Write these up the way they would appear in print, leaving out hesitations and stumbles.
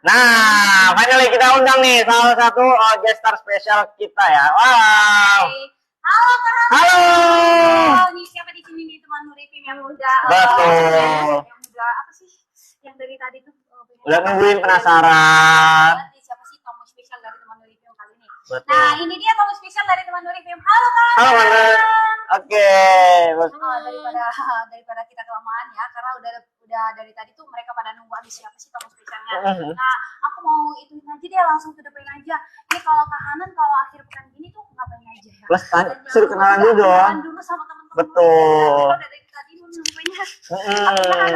Nah, finally kita undang nih salah satu guest star spesial kita ya. Wow. Halo Kak. Halo. Nih siapa di sini nih teman Nurifim yang muda? Betul. Yang muda apa sih? Yang dari tadi tuh udah nungguin penasaran. Siapa sih tamu spesial dari teman Nurifim kali ini? Betul. Nah, ini dia tamu spesial dari teman Nurifim. Halo Kak. Halo Mana. Oke. Daripada kita kelamaan ya, karena udah dari tadi tuh mereka pada nunggu abis siapa sih tamu spesialnya. Nah, aku mau ituin aja deh, langsung ke depan aja. Ini kalau Kak Hanan kalau akhir pekan gini tuh ngapain aja ya? Plus suruh kenalan dulu dong. Kenalan dulu sama teman-teman. Betul. Udah dari tadi nungguinnya.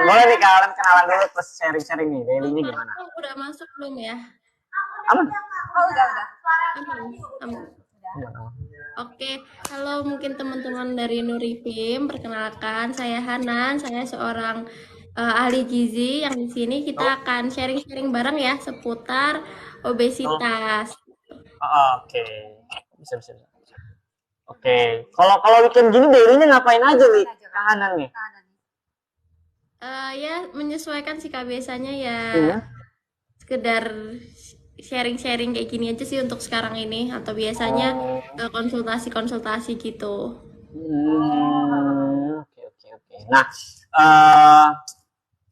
Boleh nih kalian kenalan dulu terus sharing-sharing nih dailynya gimana? Udah masuk belum ya? Aman. Oh udah. Aman. Oke, halo mungkin teman-teman dari Nurifim, perkenalkan saya Hanan, saya seorang ahli gizi yang di sini kita akan sharing-sharing bareng ya seputar obesitas. Oke. Bisa. Oke. Kalau weekend gini dailynya ngapain aja nih? Kahanan nih. Ya menyesuaikan sih Kak, biasanya ya sekedar sharing-sharing kayak gini aja sih untuk sekarang ini, atau biasanya konsultasi gitu. Oke. Nah,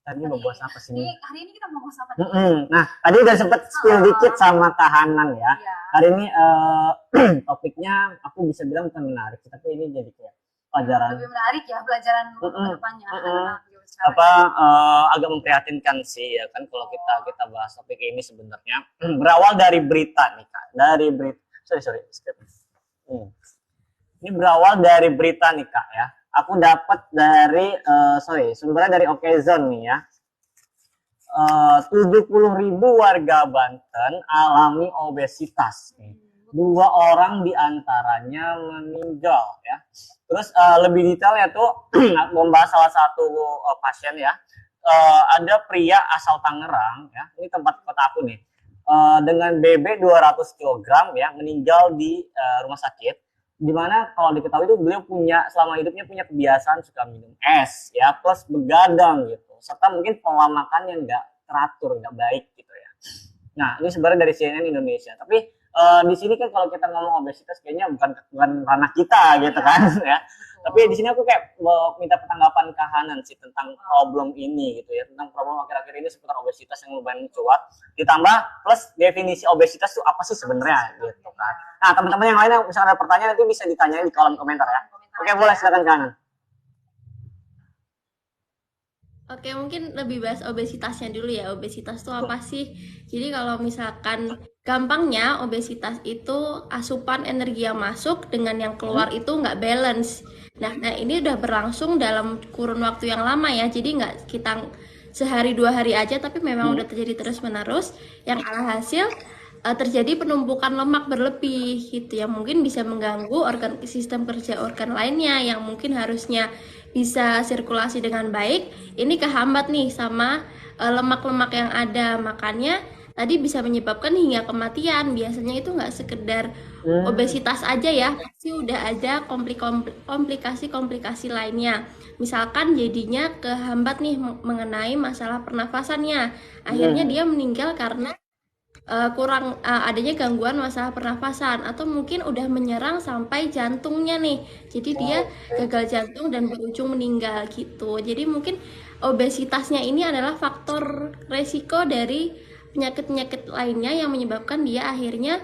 tadi mau bahas apa sih? Hari ini kita mau bahas apa? Nah, tadi udah sempet spill dikit sama Kahanan ya. Hari ini topiknya aku bisa bilang bukan menarik, tapi ini jadi kayak pelajaran. Lebih menarik ya, pelajaran kedepannya. Agak memprihatinkan sih ya kan kalau kita bahas topik ini sebenarnya berawal dari berita nih Kak. Ini berawal dari berita nih Kak ya. Aku dapat dari sumbernya dari Okezone nih ya. 70.000 warga Banten alami obesitas nih. 2 orang diantaranya meninggal ya. Terus lebih detailnya tuh membahas salah satu pasien ya. Ada pria asal Tangerang ya. Ini tempat kota aku nih. Dengan BB 200 kg ya, meninggal di rumah sakit. Dimana kalau diketahui itu beliau selama hidupnya punya kebiasaan suka minum es ya, plus begadang gitu, serta mungkin pola makan yang nggak teratur, nggak baik gitu ya. Nah ini sebenarnya dari CNN Indonesia, tapi di sini kan kalau kita ngomong obesitas kayaknya bukan ranah kita gitu kan ya. Tapi di sini aku kayak mau minta tanggapan Kahanan sih tentang problem ini gitu ya, tentang problem akhir-akhir ini seputar obesitas yang lumayan mencuat. Ditambah plus definisi obesitas itu apa sih sebenarnya gitu kan. Nah teman-teman yang lain yang misalnya ada pertanyaan nanti bisa ditanyain di kolom komentar ya. Oke boleh, silakan Kahanan. Oke, mungkin lebih bahas obesitasnya dulu ya. Obesitas itu apa sih? Jadi kalau misalkan gampangnya obesitas itu asupan energi yang masuk dengan yang keluar itu nggak balance. Nah ini udah berlangsung dalam kurun waktu yang lama ya. Jadi nggak kita sehari 2 hari aja, tapi memang udah terjadi terus-menerus. Yang alhasil terjadi penumpukan lemak berlebih gitu yang mungkin bisa mengganggu sistem kerja organ lainnya yang mungkin harusnya bisa sirkulasi dengan baik, ini kehambat nih sama lemak-lemak yang ada, makanya tadi bisa menyebabkan hingga kematian. Biasanya itu nggak sekedar obesitas aja ya, pasti udah ada komplikasi-komplikasi lainnya. Misalkan jadinya kehambat nih mengenai masalah pernafasannya, akhirnya dia meninggal karena kurang adanya gangguan masalah pernafasan, atau mungkin udah menyerang sampai jantungnya nih, jadi dia gagal jantung dan berujung meninggal gitu. Jadi mungkin obesitasnya ini adalah faktor resiko dari penyakit-penyakit lainnya yang menyebabkan dia akhirnya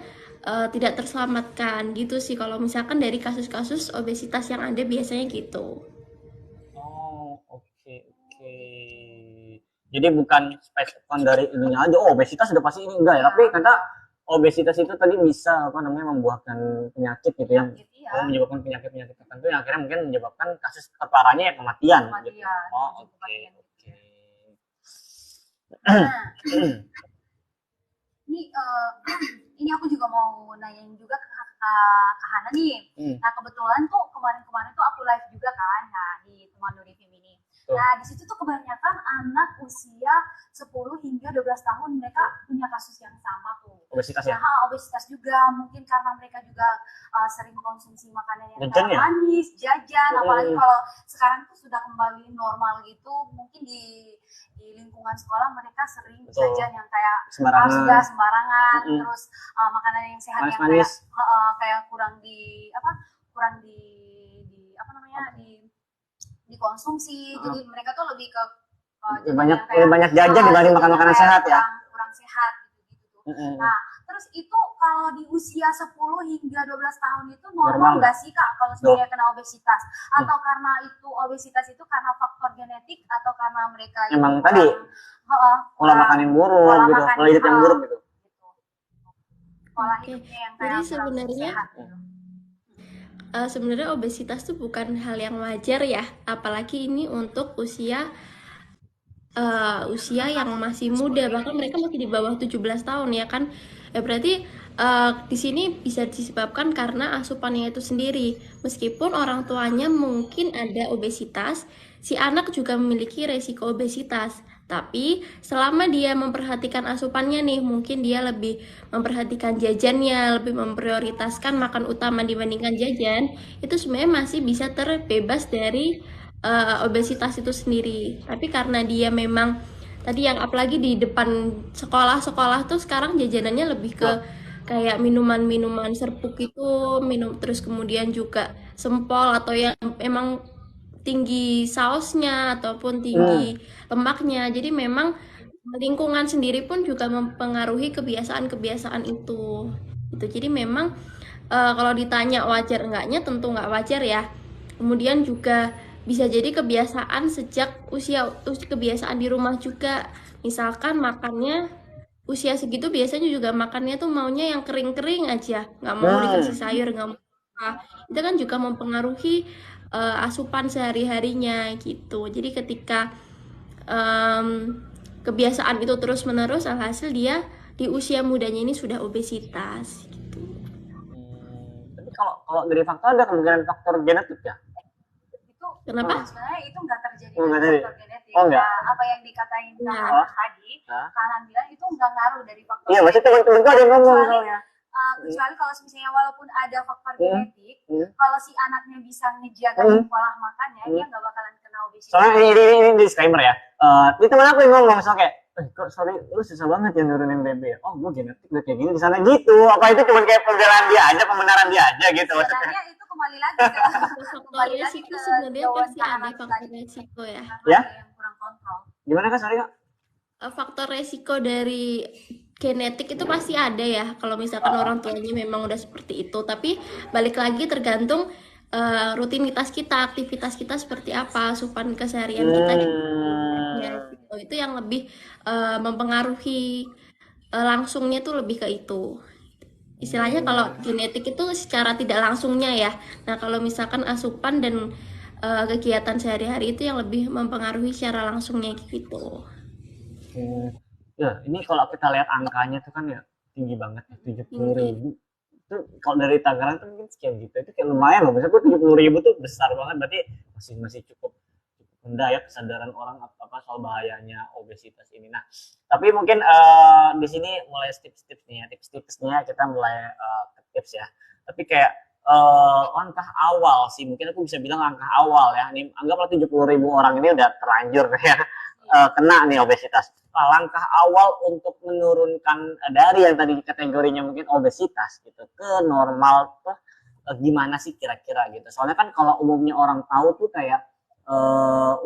tidak terselamatkan gitu sih kalau misalkan dari kasus-kasus obesitas yang ada biasanya gitu. Oke. Jadi bukan spesifik dari ininya aja, obesitas sudah pasti ini enggak ya, tapi karena obesitas itu tadi bisa membuahkan penyakit gitu yang menyebabkan penyakit tertentu yang akhirnya mungkin menyebabkan kasus terparahnya ya kematian gitu. Oke. Ini aku juga mau nanyain juga ke Hana nih. Nah kebetulan tuh kemarin tuh aku live juga kan, di teman Nurifim ini. Nah di situ tuh kebanyakan anak usia 10 hingga 12 tahun mereka punya kasus yang sama tuh. obesitas ya. Obesitas juga mungkin karena mereka juga sering konsumsi makanan yang Jajan ya? manis, jajan, apalagi kalau sekarang tuh sudah kembali normal gitu, mungkin di lingkungan sekolah mereka sering Betul. jajan yang kayak Sembarangan. sudah sembarangan, terus makanan yang sehat yang Manis-manis. kayak kurang di apa namanya dikonsumsi. Jadi mereka tuh lebih ke banyak jajan dibanding makan makanan sehat ya. Kurang sehat gitu. Nah, terus itu kalau di usia 10 hingga 12 tahun itu normal nggak sih Kak kalau sebenarnya kena obesitas? Atau karena itu obesitas itu karena faktor genetik atau karena mereka emang tadi pola makan yang buruk gitu, pola hidup yang buruk gitu. Pola hidupnya yang kayak Jadi sebenarnya sehat, gitu. Sebenarnya obesitas tuh bukan hal yang wajar ya, apalagi ini untuk usia yang masih muda, bahkan mereka masih di bawah 17 tahun ya kan. Berarti di sini bisa disebabkan karena asupannya itu sendiri. Meskipun orang tuanya mungkin ada obesitas, si anak juga memiliki resiko obesitas. Tapi selama dia memperhatikan asupannya nih, mungkin dia lebih memperhatikan jajannya, lebih memprioritaskan makan utama dibandingkan jajan, itu sebenarnya masih bisa terbebas dari obesitas itu sendiri. Tapi karena dia memang tadi yang apalagi di depan sekolah tuh sekarang jajanannya lebih ke kayak minuman-minuman serpuk itu, terus kemudian juga sempol atau yang emang tinggi sausnya ataupun tinggi lemaknya. Jadi memang lingkungan sendiri pun juga mempengaruhi kebiasaan-kebiasaan itu. Gitu. Jadi memang kalau ditanya wajar enggaknya, tentu nggak wajar ya. Kemudian juga bisa jadi kebiasaan sejak usia kebiasaan di rumah juga. Misalkan makannya usia segitu biasanya juga makannya tuh maunya yang kering-kering aja, nggak mau dikasih sayur, nggak mau apa. Itu kan juga mempengaruhi asupan sehari-harinya gitu. Jadi ketika kebiasaan itu terus-menerus, alhasil dia di usia mudanya ini sudah obesitas gitu. Tapi kalau dari faktor ada kemungkinan faktor genetik ya? Kenapa? Sebenarnya itu nggak terjadi dari faktor genetik. Apa yang dikatain tadi, Kanan bilang itu nggak ngaruh dari faktor. Iya, maksudnya teman-teman ada yang ngomong soalnya. Kecuali kalau misalnya walaupun ada faktor genetik, kalau si anaknya bisa ngejaga pola makannya, dia nggak bakalan kena obesitas. Soalnya ini disclaimer ya. Ini teman aku yang ngomong soal kayak, kok sorry lu susah banget ya nurunin BB. Oh, gue genetik udah kayak gini di sana gitu. Apa itu cuma kayak pembenaran dia aja gitu. Sebenarnya itu kembali lagi ke faktor resiko sebenarnya pasti ada faktor resiko ya. Yang kurang kontrol. Gimana Kak, sorry Kak? Faktor resiko dari genetik itu pasti ada ya, kalau misalkan orang tuanya memang udah seperti itu. Tapi balik lagi tergantung rutinitas kita, aktivitas kita seperti apa, asupan keseharian kita ya, gitu. Itu yang lebih mempengaruhi langsungnya tuh lebih ke itu. Istilahnya kalau genetik itu secara tidak langsungnya ya. Nah kalau misalkan asupan dan kegiatan sehari-hari itu yang lebih mempengaruhi secara langsungnya gitu. Ya, ini kalau kita lihat angkanya tuh kan ya tinggi banget ya, 70.000. Itu kalau dari Tangerang tuh mungkin sekian gitu. Itu kayak lumayan loh. Misalnya 70.000 tuh besar banget, berarti masih cukup rendah ya kesadaran orang apa soal bahayanya obesitas ini. Nah, tapi mungkin di sini mulai tips-tipsnya kita mulai ke tips ya. Tapi kayak langkah awal sih, mungkin aku bisa bilang langkah awal ya. Ini anggaplah 70.000 orang ini udah terlanjur ya kena nih obesitas. Langkah awal untuk menurunkan dari yang tadi kategorinya mungkin obesitas gitu ke normal tuh gimana sih kira-kira gitu. Soalnya kan kalau umumnya orang tahu tuh kayak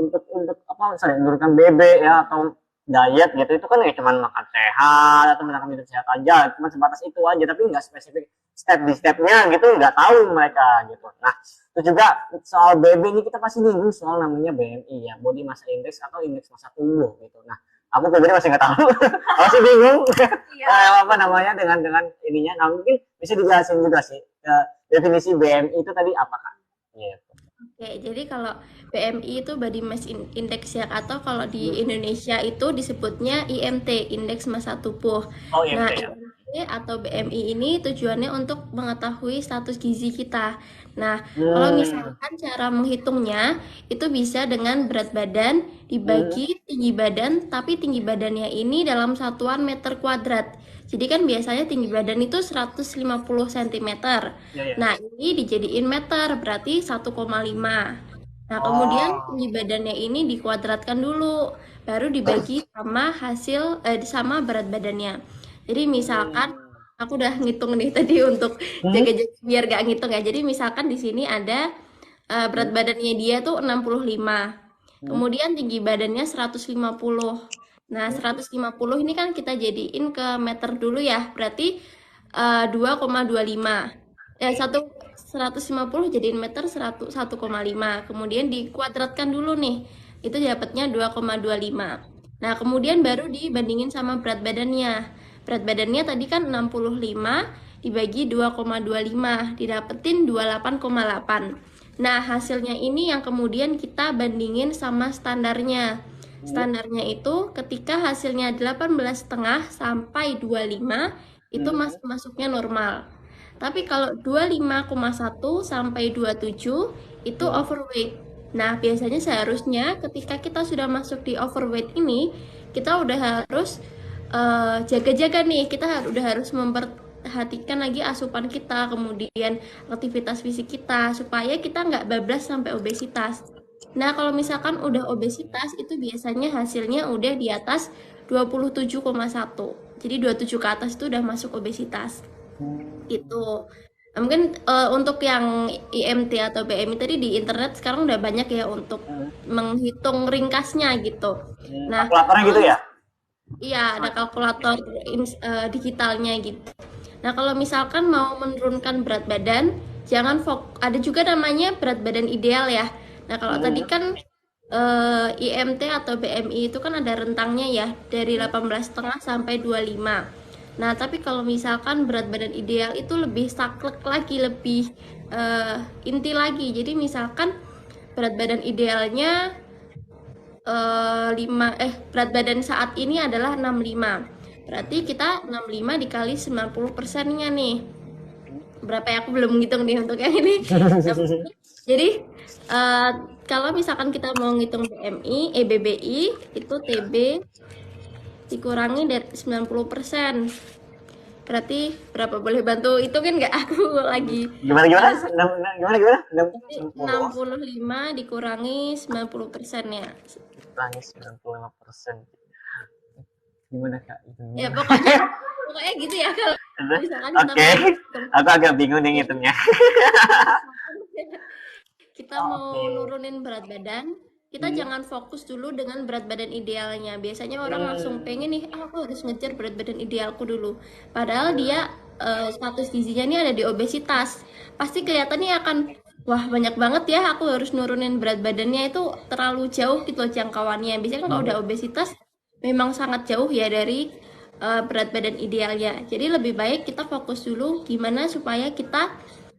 untuk apa misalnya menurunkan BB ya atau diet gitu itu kan ya cuma makan sehat atau makan hidup sehat aja, cuma sebatas itu aja, tapi nggak spesifik step by stepnya gitu, nggak tahu mereka gitu. Nah itu juga soal BB ini kita pasti bingung soal namanya BMI ya, body mass index atau indeks massa tubuh gitu. Nah aku pribadi masih nggak tahu, masih bingung apa namanya dengan ininya. Nah mungkin bisa dijelasin juga sih definisi BMI itu tadi apa kan? Gitu. Oke, jadi kalau BMI itu body mass index ya, atau kalau di Indonesia itu disebutnya IMT, indeks massa tubuh. Oh, IMT, nah, ya. atau BMI ini tujuannya untuk mengetahui status gizi kita. Nah, kalau misalkan cara menghitungnya itu bisa dengan berat badan dibagi tinggi badan, tapi tinggi badannya ini dalam satuan meter kuadrat. Jadi kan biasanya tinggi badan itu 150 cm. Ya, ya. Nah, ini dijadiin meter, berarti 1,5. Nah, kemudian Oh. tinggi badannya ini dikuadratkan dulu, baru dibagi sama sama berat badannya. Jadi misalkan aku udah ngitung nih tadi untuk jaga-jaga biar gak ngitung ya. Jadi misalkan di sini ada berat badannya dia tuh 65. Kemudian tinggi badannya 150. Nah, 150 ini kan kita jadiin ke meter dulu ya. Berarti 2,25. 150 jadiin meter 1,5. Kemudian dikuadratkan dulu nih. Itu dapatnya 2,25. Nah, kemudian baru dibandingin sama berat badannya. Berat badannya tadi kan 65 dibagi 2,25, didapetin 28,8. Nah, hasilnya ini yang kemudian kita bandingin sama standarnya. Standarnya itu ketika hasilnya 18,5 sampai 25 itu masuknya normal. Tapi kalau 25,1 sampai 27 itu overweight. Nah, biasanya seharusnya ketika kita sudah masuk di overweight ini, kita udah harus jaga-jaga nih. Kita udah harus memperhatikan lagi asupan kita, kemudian aktivitas fisik kita, supaya kita nggak bablas sampai obesitas. Nah, kalau misalkan udah obesitas, itu biasanya hasilnya udah di atas 27,1. Jadi 27 ke atas itu udah masuk obesitas. Gitu. Nah, mungkin untuk yang IMT atau BMI tadi di internet sekarang udah banyak ya untuk menghitung ringkasnya gitu. Nah, Kalkulatornya gitu ya? iya ada kalkulator digitalnya gitu. Nah, kalau misalkan mau menurunkan berat badan, jangan ada juga namanya berat badan ideal ya. Nah, kalau tadi kan IMT atau BMI itu kan ada rentangnya ya dari 18,5 sampai 25. Nah, tapi kalau misalkan berat badan ideal itu lebih saklek lagi, lebih inti lagi. Jadi misalkan berat badan idealnya berat badan saat ini adalah 65. Berarti kita 65 dikali 90%-nya nih. Berapa ya, aku belum ngitung nih untuk yang ini. Jadi kalau misalkan kita mau ngitung BBI itu TB dikurangi dari 90%. Berarti berapa, boleh bantu itu kan nggak, aku lagi Gimana? 65 dikurangi 90% ya. Kurangi 95%. Gimana Kak? Ya pokoknya gitu ya kalau misalkan kita Oke. Aku agak bingung nih ngitungnya. kita mau nurunin berat badan, kita jangan fokus dulu dengan berat badan idealnya. Biasanya orang langsung pengen nih, aku harus ngejar berat badan idealku dulu. Padahal dia status gizinya ini ada di obesitas. Pasti kelihatannya akan, wah banyak banget ya, aku harus nurunin berat badannya, itu terlalu jauh gitu jangkauannya. Biasanya kalau udah obesitas memang sangat jauh ya dari berat badan idealnya. Jadi lebih baik kita fokus dulu gimana supaya kita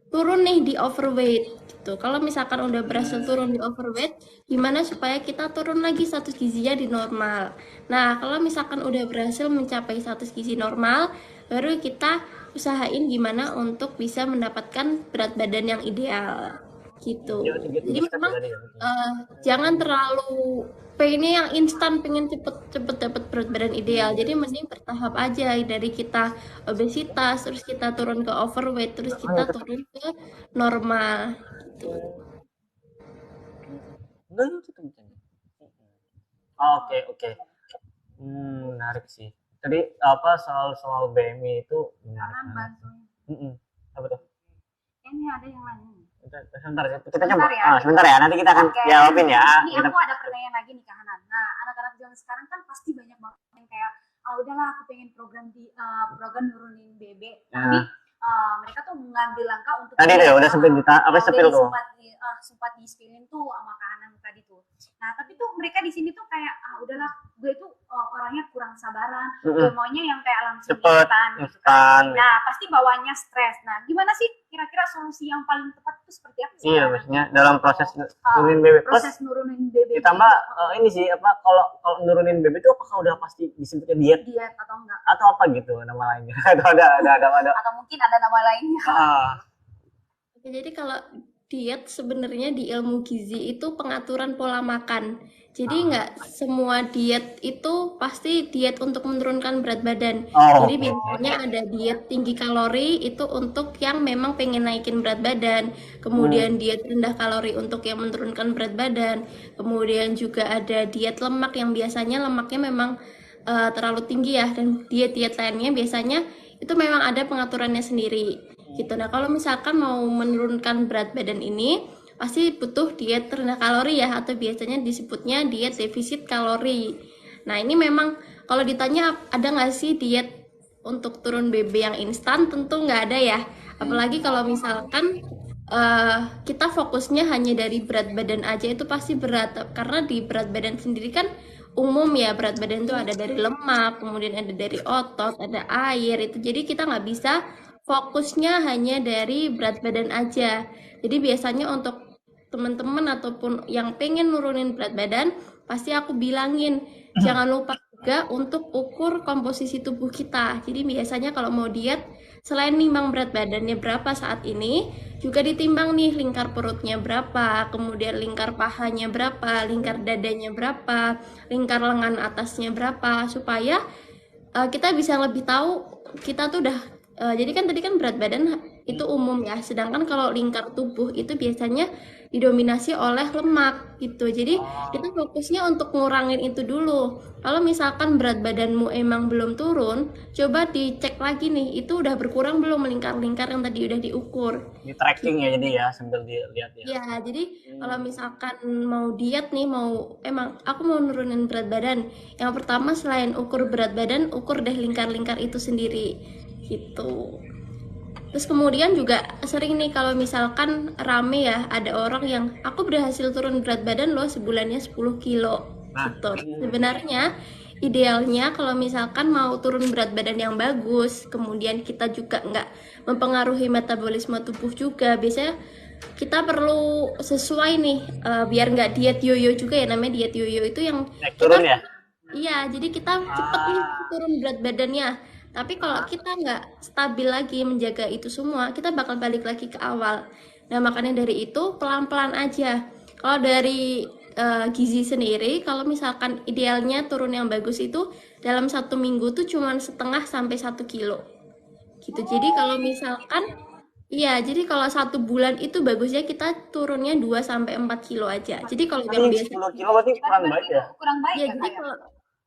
turun nih di overweight gitu. Kalau misalkan udah berhasil turun di overweight, gimana supaya kita turun lagi status gizinya di normal. Nah, kalau misalkan udah berhasil mencapai status gizi normal, baru kita usahain gimana untuk bisa mendapatkan berat badan yang ideal gitu. Jadi memang jangan terlalu pengennya yang instan, pengen cepet dapat berat badan ideal. Jadi mending bertahap aja, dari kita obesitas, terus kita turun ke overweight, terus kita turun ke normal gitu. Oke. Menarik sih. Tadi apa soal BMI itu menarik banget. Apa tuh? Ini ada yang lain. Sebentar, kita coba. Sebentar ya, nanti kita akan jawabin ya. Ini aku ada pertanyaan lagi nih Kak Hanan. Nah, anak-anak zaman sekarang kan pasti banyak banget yang kayak, udahlah aku pengen program nurunin BB. Tapi mereka tuh mengambil langkah untuk tadi deh udah sempat sepil tuh. Sempat di spillin tuh sama Kak Hanan tadi tuh. Nah, tapi tuh mereka di sini tuh kayak udahlah, gue tuh orangnya kurang sabaran, gue maunya yang kayak langsung Cepet, instan gitu kan. instan. Nah, pasti bawaannya stres. Nah, gimana sih kira-kira solusi yang paling tepat itu seperti apa sih? Iya, maksudnya dalam proses nurunin BB plus Proses nurunin BB ditambah ini sih apa, kalau nurunin BB itu apakah udah pasti disebutnya diet diet atau enggak? atau apa gitu nama lainnya? Atau ada. Atau mungkin ada nama lainnya. Oke, jadi kalau diet sebenarnya di ilmu gizi itu pengaturan pola makan. Jadi nggak semua diet itu pasti diet untuk menurunkan berat badan. Jadi biasanya ada diet tinggi kalori itu untuk yang memang pengen naikin berat badan. Kemudian diet rendah kalori untuk yang menurunkan berat badan. Kemudian juga ada diet lemak yang biasanya lemaknya memang terlalu tinggi ya. Dan diet-diet lainnya biasanya itu memang ada pengaturannya sendiri gitu. Nah, kalau misalkan mau menurunkan berat badan ini pasti butuh diet rendah kalori ya, atau biasanya disebutnya diet defisit kalori. Nah, ini memang kalau ditanya ada nggak sih diet untuk turun BB yang instan, tentu nggak ada ya. Apalagi kalau misalkan kita fokusnya hanya dari berat badan aja, itu pasti berat, karena di berat badan sendiri kan umum ya, berat badan itu ada dari lemak, kemudian ada dari otot, ada air itu. Jadi kita nggak bisa fokusnya hanya dari berat badan aja. Jadi biasanya untuk teman-teman ataupun yang pengen nurunin berat badan, pasti aku bilangin jangan lupa juga untuk ukur komposisi tubuh kita. Jadi biasanya kalau mau diet, selain nimbang berat badannya berapa saat ini, juga ditimbang nih lingkar perutnya berapa, kemudian lingkar pahanya berapa, lingkar dadanya berapa, lingkar lengan atasnya berapa, supaya kita bisa lebih tahu kita tuh udah jadi kan tadi kan berat badan itu umum ya, sedangkan kalau lingkar tubuh itu biasanya didominasi oleh lemak gitu. Jadi kita fokusnya untuk ngurangin itu dulu. Kalau misalkan berat badanmu emang belum turun, coba dicek lagi nih, itu udah berkurang belum lingkar-lingkar yang tadi udah diukur. Di tracking ya, jadi ya sambil dilihat ya. Ya, jadi kalau misalkan mau diet nih, emang aku mau nurunin berat badan, yang pertama selain ukur berat badan, ukur deh lingkar-lingkar itu sendiri gitu. Terus kemudian juga sering nih kalau misalkan rame ya, ada orang yang aku berhasil turun berat badan loh sebulannya 10 kilo gitu. Sebenarnya idealnya kalau misalkan mau turun berat badan yang bagus, kemudian kita juga nggak mempengaruhi metabolisme tubuh juga, biasanya kita perlu sesuai nih, biar nggak diet yoyo juga ya, namanya diet yoyo itu yang naik turun ya. Iya, jadi kita cepet nih turun berat badannya. Tapi kalau kita nggak stabil lagi menjaga itu semua, kita bakal balik lagi ke awal. Nah, makanya dari itu pelan-pelan aja. Kalau dari gizi sendiri, kalau misalkan idealnya turun yang bagus itu dalam 1 minggu tuh cuma setengah sampai 1 kilo. Gitu. Jadi kalau misalkan, iya, jadi kalau 1 bulan itu bagusnya kita turunnya 2 sampai 4 kilo aja. Jadi kalau yang biasa 10 kilo berarti kurang baik ya. Kurang baik ya, ya, jadi Kak, ya? kalau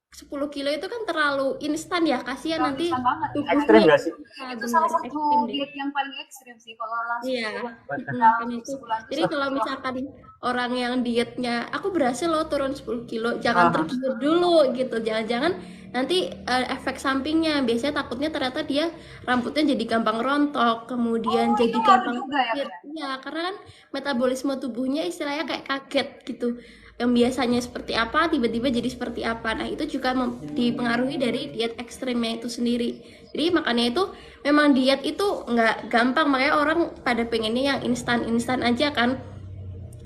10 kilo itu kan terlalu instan ya, kasihan Terlalu nanti instan banget. tubuhnya Ekstrim nggak sih? ya, Itu bener, salah satu ekstrim deh. diet yang paling ekstrim sih kalau langsung Iya, dalam kan itu. sebulan tuh Jadi 1 kalau kilo. misalkan orang yang dietnya, aku berhasil loh turun 10 kilo, jangan tergiur dulu gitu. Jangan-jangan nanti efek sampingnya, biasanya takutnya ternyata dia rambutnya jadi gampang rontok, kemudian jadi itu ngaruh gampang juga ya, sakit. Kak? Iya, karena kan metabolisme tubuhnya istilahnya kayak kaget gitu. Yang biasanya seperti apa, tiba-tiba jadi seperti apa. Nah, itu juga dipengaruhi dari diet ekstrimnya itu sendiri. Jadi makanya itu memang diet itu nggak gampang, makanya orang pada pengennya yang instan-instan aja kan.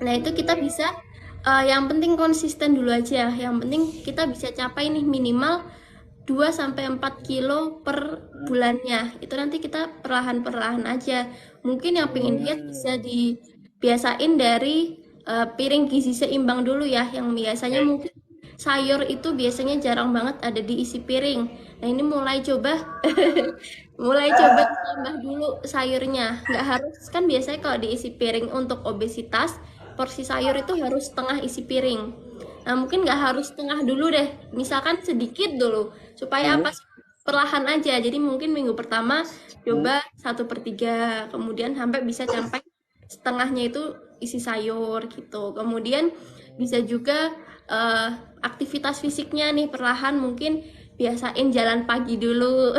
Nah, itu kita bisa yang penting konsisten dulu aja. Yang penting kita bisa capai nih minimal 2 sampai 4 kilo per bulannya. Itu nanti kita perlahan-perlahan aja. Mungkin yang pengen diet bisa dibiasain dari piring gizi seimbang dulu ya, yang biasanya mungkin sayur itu biasanya jarang banget ada di isi piring. Nah, ini mulai coba tambah dulu sayurnya. Nggak harus, kan biasanya kalau diisi piring untuk obesitas, porsi sayur itu harus setengah isi piring. Nah, mungkin nggak harus setengah dulu deh, misalkan sedikit dulu, supaya apa? Perlahan aja. Jadi mungkin minggu pertama coba 1/3, kemudian sampai bisa sampai setengahnya itu isi sayur gitu. Kemudian bisa juga aktivitas fisiknya nih perlahan, mungkin biasain jalan pagi dulu.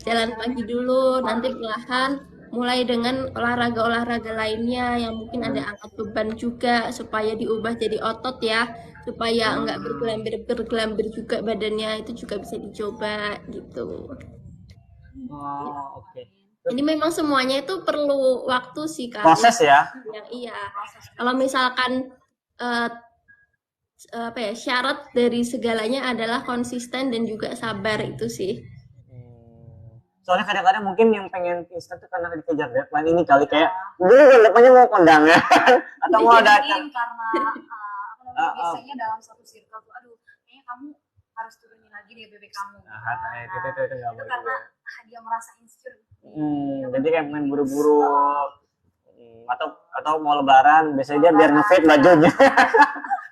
Jalan pagi dulu, nanti perlahan mulai dengan olahraga-olahraga lainnya yang mungkin ada angkat beban juga supaya diubah jadi otot ya, supaya nggak bergelambir juga badannya, itu juga bisa dicoba gitu. Oh, oke. Jadi memang semuanya itu perlu waktu sih Kak. Proses ya. Iya. Kalau misalkan eh, apa ya, syarat dari segalanya adalah konsisten dan juga sabar itu sih. Soalnya kadang-kadang mungkin yang pengen instan tuh karena dikejar deadline ini kali, kayak gue depannya mau kondangan atau mau ada Mungkin karena biasanya dalam satu circle tuh, aduh kayaknya kamu harus turunin lagi deh bebek kamu. itu nggak itu boleh. karena dia merasa insecure. Jadi kayak pengen buru-buru. Atau mau lebaran biasanya dia biar ngefit bajunya.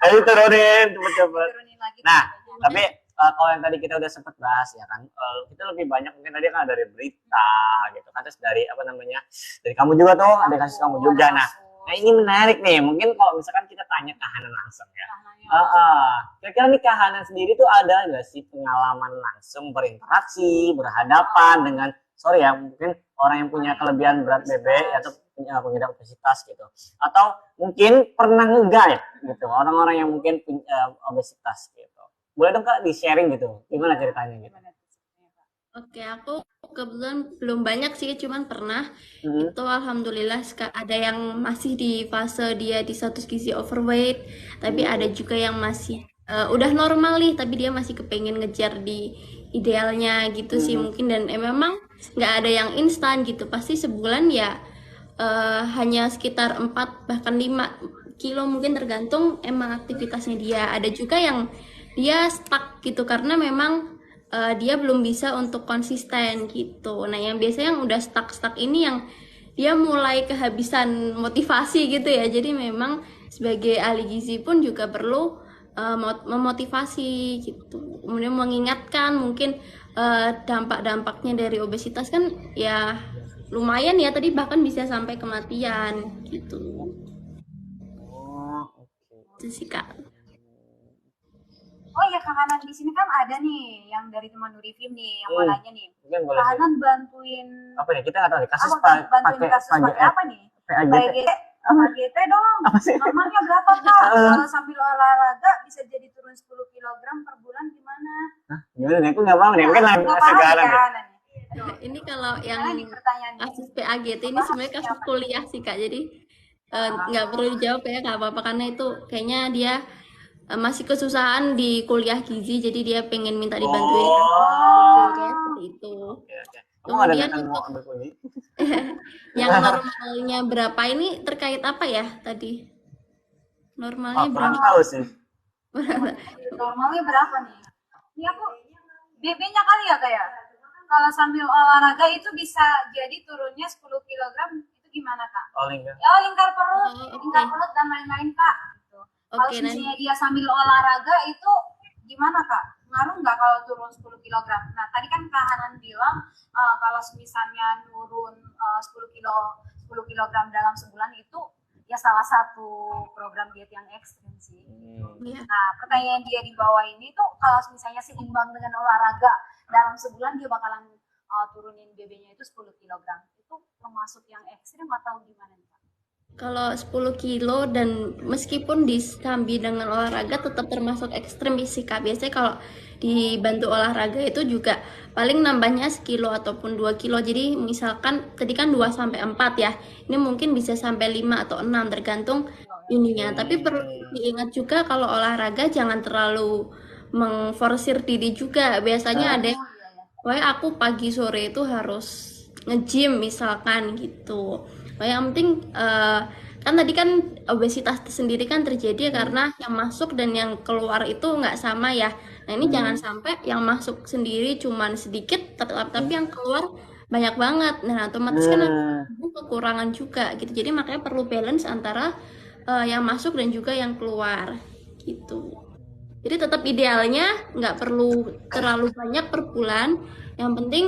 Ayo turunin cepet-cepet. Turunin lagi. Nah, tapi kalau yang tadi kita udah sempet bahas ya kan, kita lebih banyak mungkin tadi kan dari berita gitu kan, terus dari apa namanya, dari kamu juga tuh, ada kasus kamu juga. Nah ini menarik nih, mungkin kalau misalkan kita tanya Kak Hanan langsung ya. Kira-kira nih Kak Hanan sendiri tuh ada nggak sih pengalaman langsung berinteraksi, berhadapan dengan, sorry ya, mungkin orang yang punya kelebihan berat bebek atau punya pengidap obesitas gitu, atau mungkin pernah nge-guide gitu orang-orang yang mungkin punya obesitas gitu. Boleh dong Kak di sharing gitu, gimana ceritanya gitu? Oke, aku kebetulan belum banyak sih, cuman pernah. Itu alhamdulillah ada yang masih di fase dia di status gizi overweight, tapi ada juga yang masih udah normal nih, tapi dia masih kepengen ngejar di idealnya gitu sih mungkin. Dan memang nggak ada yang instan gitu, pasti sebulan ya hanya sekitar 4 bahkan 5 kilo mungkin, tergantung emang aktivitasnya dia. Ada juga yang dia stuck gitu karena memang dia belum bisa untuk konsisten gitu. Nah yang biasanya yang udah stuck ini yang dia mulai kehabisan motivasi gitu ya. Jadi memang sebagai ahli gizi pun juga perlu memotivasi gitu. Kemudian mengingatkan mungkin dampak-dampaknya dari obesitas kan ya lumayan ya, tadi bahkan bisa sampai kematian gitu. Itu sih Kak. Oh iya, Kak Hanan di sini kan ada nih yang dari teman Nurifim nih yang mau nanya nih. Mungkin boleh. Kak Hanan bantuin apa ya, kita nggak tahu nih kasus bantuin kasus pakai apa nih? PAGT dong. Normalnya berapa Kak? Kalau sambil olahraga bisa jadi turun 10 kg per bulan gimana? Gimana nih? Aku nggak paham nih. Mungkin lagi sekarang. Ini kalau yang kasus PAGT ini sebenarnya kasus kuliah sih Kak. Jadi nggak perlu dijawab ya, nggak apa-apa, karena itu kayaknya dia masih kesusahan di kuliah gizi, jadi dia pengen minta dibantuin kayak seperti itu. Kemudian untuk yang normalnya berapa ini terkait apa ya tadi? Normalnya berapa? Tahu sih. Normalnya berapa nih? Ini aku BB-nya kali ya kayak. Kalau sambil olahraga itu bisa jadi turunnya 10 kg, itu gimana Kak? Lingkar perut dan lain-lain Kak. Kalau misalnya dia sambil olahraga itu gimana Kak? Ngaruh nggak kalau turun 10 kg? Nah tadi kan Kak Hanan bilang kalau misalnya turun 10 kg dalam sebulan itu ya salah satu program diet yang ekstrim sih. Nah pertanyaan dia di bawah ini tuh kalau misalnya seimbang dengan olahraga dalam sebulan dia bakalan turunin BB-nya itu 10 kg. Itu termasuk yang ekstrim atau gimana nih Kak? Kalau 10 kilo dan meskipun disambi dengan olahraga tetap termasuk ekstrim sih Kak. Biasanya kalau dibantu olahraga itu juga paling nambahnya sekilo ataupun 2 kilo. Jadi misalkan tadi kan 2-4 ya. Ini mungkin bisa sampai 5 atau 6 tergantung ininya. Tapi perlu diingat juga kalau olahraga jangan terlalu mengforsir diri juga. Biasanya ada yang aku pagi sore itu harus nge-gym misalkan gitu. Yang penting kan tadi kan obesitas sendiri kan terjadi karena yang masuk dan yang keluar itu nggak sama ya. Nah ini jangan sampai yang masuk sendiri cuman sedikit tapi yang keluar banyak banget. Nah otomatis kan kekurangan juga gitu. Jadi makanya perlu balance antara yang masuk dan juga yang keluar gitu. Jadi tetap idealnya nggak perlu terlalu banyak per bulan. Yang penting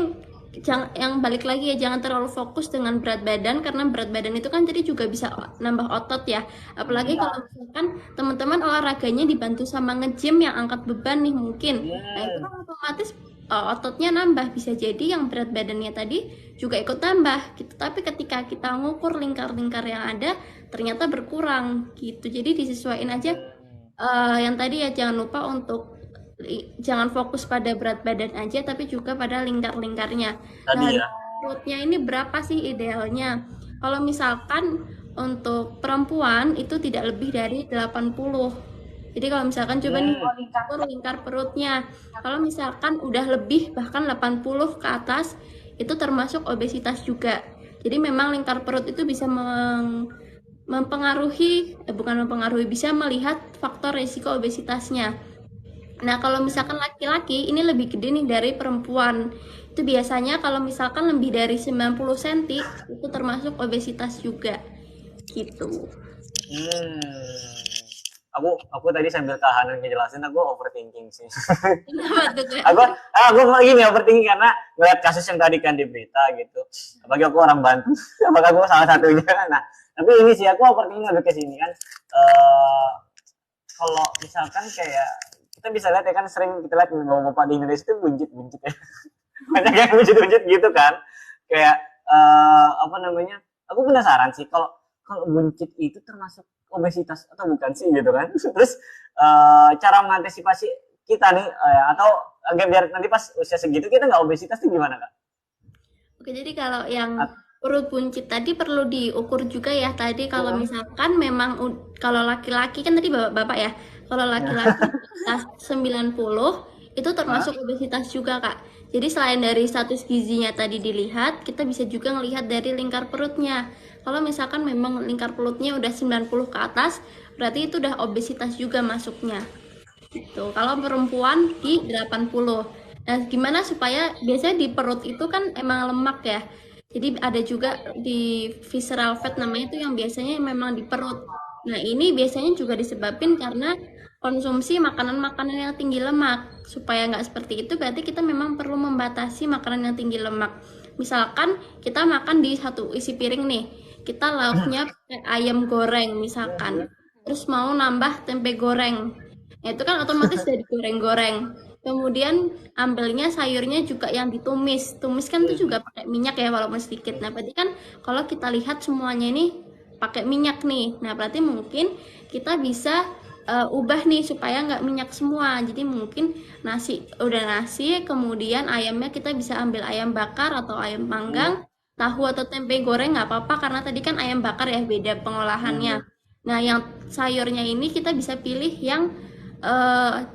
jangan, yang balik lagi ya, jangan terlalu fokus dengan berat badan, karena berat badan itu kan tadi juga bisa nambah otot ya. Apalagi kalau misalkan teman-teman olahraganya dibantu sama nge-gym yang angkat beban nih mungkin. Nah, itu kan otomatis ototnya nambah, bisa jadi yang berat badannya tadi juga ikut tambah gitu. Tapi ketika kita ngukur lingkar-lingkar yang ada ternyata berkurang gitu. Jadi disesuaikan aja. Yang tadi ya, jangan lupa untuk jangan fokus pada berat badan aja, tapi juga pada lingkar-lingkarnya. Tadi Nah, ya. perutnya ini berapa sih idealnya? Kalau misalkan untuk perempuan itu tidak lebih dari 80. Jadi kalau misalkan coba nih ukur lingkar perutnya, kalau misalkan udah lebih bahkan 80 ke atas, itu termasuk obesitas juga. Jadi memang lingkar perut itu bisa mempengaruhi, bukan mempengaruhi, bisa melihat faktor resiko obesitasnya. Nah, kalau misalkan laki-laki ini lebih gede nih dari perempuan. Itu biasanya kalau misalkan lebih dari 90 cm itu termasuk obesitas juga. Gitu. Aku tadi sambil tahanan ngejelasin, aku overthinking sih. Kenapa tuh, Kak? aku gini overthinking karena ngeliat kasus yang tadi kan di berita gitu. Apalagi aku orang Banten, apakah aku salah satunya. Nah, tapi ini sih aku overthinking lebih ke sini kan. Kalau misalkan kayak kita bisa lihat ya kan, sering kita lihat bapak-bapak di Indonesia itu buncit ya. Banyak yang buncit gitu kan. Kayak apa namanya? Aku penasaran sih kalau buncit itu termasuk obesitas atau bukan sih gitu kan. Terus cara mengantisipasi kita nih atau agar biar nanti pas usia segitu kita nggak obesitas tuh gimana, Kak? Oke, jadi kalau yang perut buncit tadi perlu diukur juga ya. Tadi kalau misalkan memang kalau laki-laki kan tadi bapak-bapak ya. Kalau laki-laki atas 90 itu termasuk obesitas juga, Kak. Jadi selain dari status gizinya tadi dilihat, kita bisa juga ngelihat dari lingkar perutnya. Kalau misalkan memang lingkar perutnya udah 90 ke atas, berarti itu udah obesitas juga masuknya. Gitu. Kalau perempuan di 80. Nah, gimana supaya biasanya di perut itu kan emang lemak ya. Jadi ada juga di visceral fat namanya, itu yang biasanya memang di perut. Nah, ini biasanya juga disebabkan karena konsumsi makanan-makanan yang tinggi lemak. Supaya nggak seperti itu, berarti kita memang perlu membatasi makanan yang tinggi lemak. Misalkan kita makan di satu isi piring nih, kita lauknya pakai ayam goreng misalkan, terus mau nambah tempe goreng, nah, itu kan otomatis jadi goreng-goreng. Kemudian ambilnya sayurnya juga yang tumis kan itu juga pakai minyak ya walaupun sedikit. Nah, berarti kan kalau kita lihat semuanya ini pakai minyak nih, nah berarti mungkin kita bisa ubah nih supaya nggak minyak semua. Jadi mungkin nasi, kemudian ayamnya kita bisa ambil ayam bakar atau ayam panggang, tahu atau tempe goreng nggak apa-apa karena tadi kan ayam bakar ya, beda pengolahannya. Nah, yang sayurnya ini kita bisa pilih yang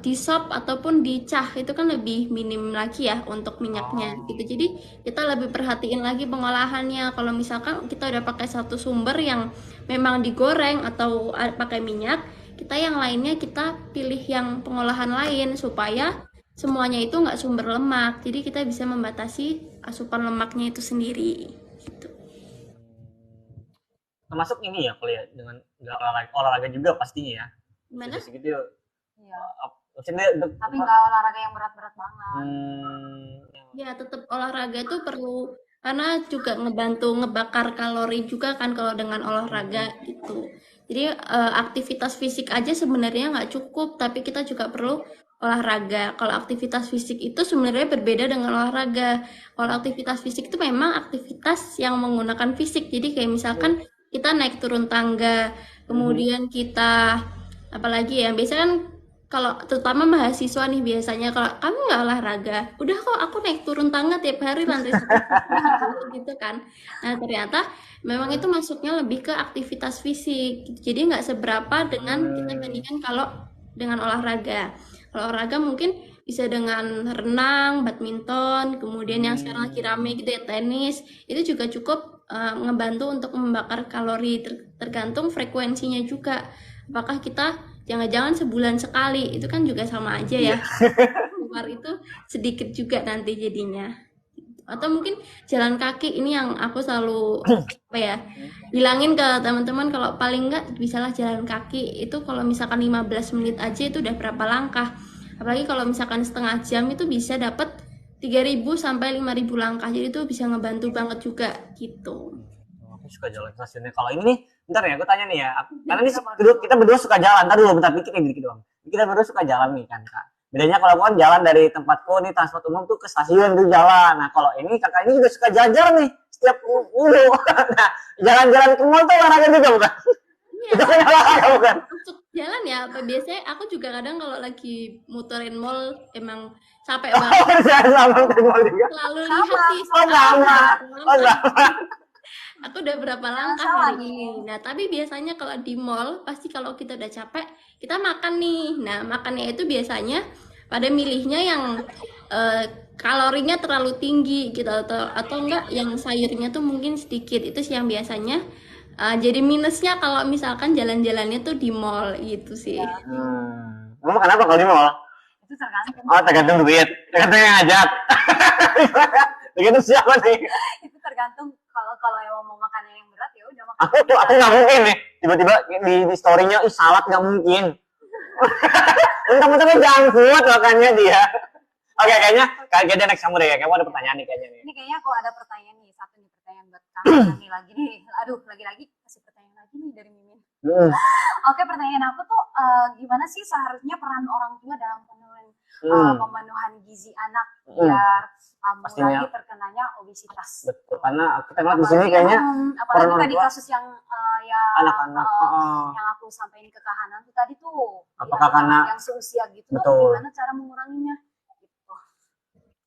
di sop ataupun dicah, itu kan lebih minim lagi ya untuk minyaknya gitu. Jadi kita lebih perhatiin lagi pengolahannya. Kalau misalkan kita udah pakai satu sumber yang memang digoreng atau pakai minyak, kita yang lainnya kita pilih yang pengolahan lain supaya semuanya itu nggak sumber lemak. Jadi kita bisa membatasi asupan lemaknya itu sendiri gitu. Termasuk ini ya kuliah dengan olahraga juga pastinya ya. Gimana? Segitu ya. Iya. Maksudnya Tapi nggak olahraga yang berat-berat banget. Ya, tetap olahraga itu perlu karena juga ngebantu ngebakar kalori juga kan kalau dengan olahraga gitu. Jadi aktivitas fisik aja sebenarnya nggak cukup, tapi kita juga perlu olahraga. Kalau aktivitas fisik itu sebenarnya berbeda dengan olahraga. Kalau aktivitas fisik itu memang aktivitas yang menggunakan fisik. Jadi kayak misalkan kita naik turun tangga, kemudian kita apalagi ya, biasanya kan kalau terutama mahasiswa nih, biasanya kalau kamu nggak olahraga, udah kok aku naik turun tangga tiap hari lantai 1 gitu kan. Nah, ternyata memang itu masuknya lebih ke aktivitas fisik, jadi nggak seberapa dengan kita bandingkan kalau dengan olahraga. Kalau olahraga mungkin bisa dengan renang, badminton, kemudian yang sekarang lagi rame gitu ya, tenis, itu juga cukup ngebantu untuk membakar kalori, tergantung frekuensinya juga. Apakah kita jangan-jangan sebulan sekali, itu kan juga sama aja ya. Keluar itu sedikit juga nanti jadinya. Atau mungkin jalan kaki, ini yang aku selalu bilangin ke teman-teman, kalau paling nggak bisalah jalan kaki itu kalau misalkan 15 menit aja itu udah berapa langkah. Apalagi kalau misalkan setengah jam itu bisa dapat 3.000 sampai 5.000 langkah. Jadi itu bisa ngebantu banget juga gitu. Aku suka jalan stasiunnya. Kalau ini nih, bentar ya, aku tanya nih ya. Karena ini kita berdua suka jalan. Ntar dulu, bentar dikit doang. Kita berdua suka jalan nih kan, Kak. Bedanya kalau aku kan jalan dari tempatku nih transport umum tuh ke stasiun tuh jalan. Nah kalau ini kakak ini juga suka jalan nih setiap minggu. Nah jalan-jalan ke mall tuh olahraga juga bukan? Iya, Itu kan olahraga bukan? untuk jalan ya. Biasanya aku juga kadang kalau lagi muterin mall emang capek banget. Saya sama ke mall juga. Selalu lihat sih. Oh sama. Oh sama. Aku udah berapa langkah hari ini. Nah, tapi biasanya kalau di mall, pasti kalau kita udah capek, kita makan nih. Nah, makannya itu biasanya pada milihnya yang kalorinya terlalu tinggi gitu atau enggak yang sayurnya tuh mungkin sedikit. Itu sih yang biasanya jadi minusnya kalau misalkan jalan-jalannya tuh di mall gitu sih. Kamu makan apa kalau di mall? Itu tergantung. Oh tergantung duit. Tergantung yang ngajak. Tergantung siapa nih? Itu tergantung kalau emang mau makan yang berat ya udah makan. Aku nggak mungkin nih tiba-tiba di story-nya salad nggak mungkin. Temen-temen junk food makannya dia. Oke kayaknya next kamu deh ya. Kamu ada pertanyaan nih kayaknya nih. Ini kayaknya kalau ada pertanyaan nih, satu nih pertanyaan buat kamu nih lagi nih. Aduh, lagi-lagi kasih pertanyaan lagi nih dari Mimin. Oke, pertanyaan aku tuh gimana sih seharusnya peran orang tua dalam pemenuhan gizi anak biar mengurangi terkenanya obesitas. Betul, karena kita lihat di sini kayaknya apalagi tadi kasus yang anak-anak yang aku sampaikan ke Kak Hanan tuh tadi tuh apakah karena yang seusia gitu betul. Gimana cara menguranginya gitu.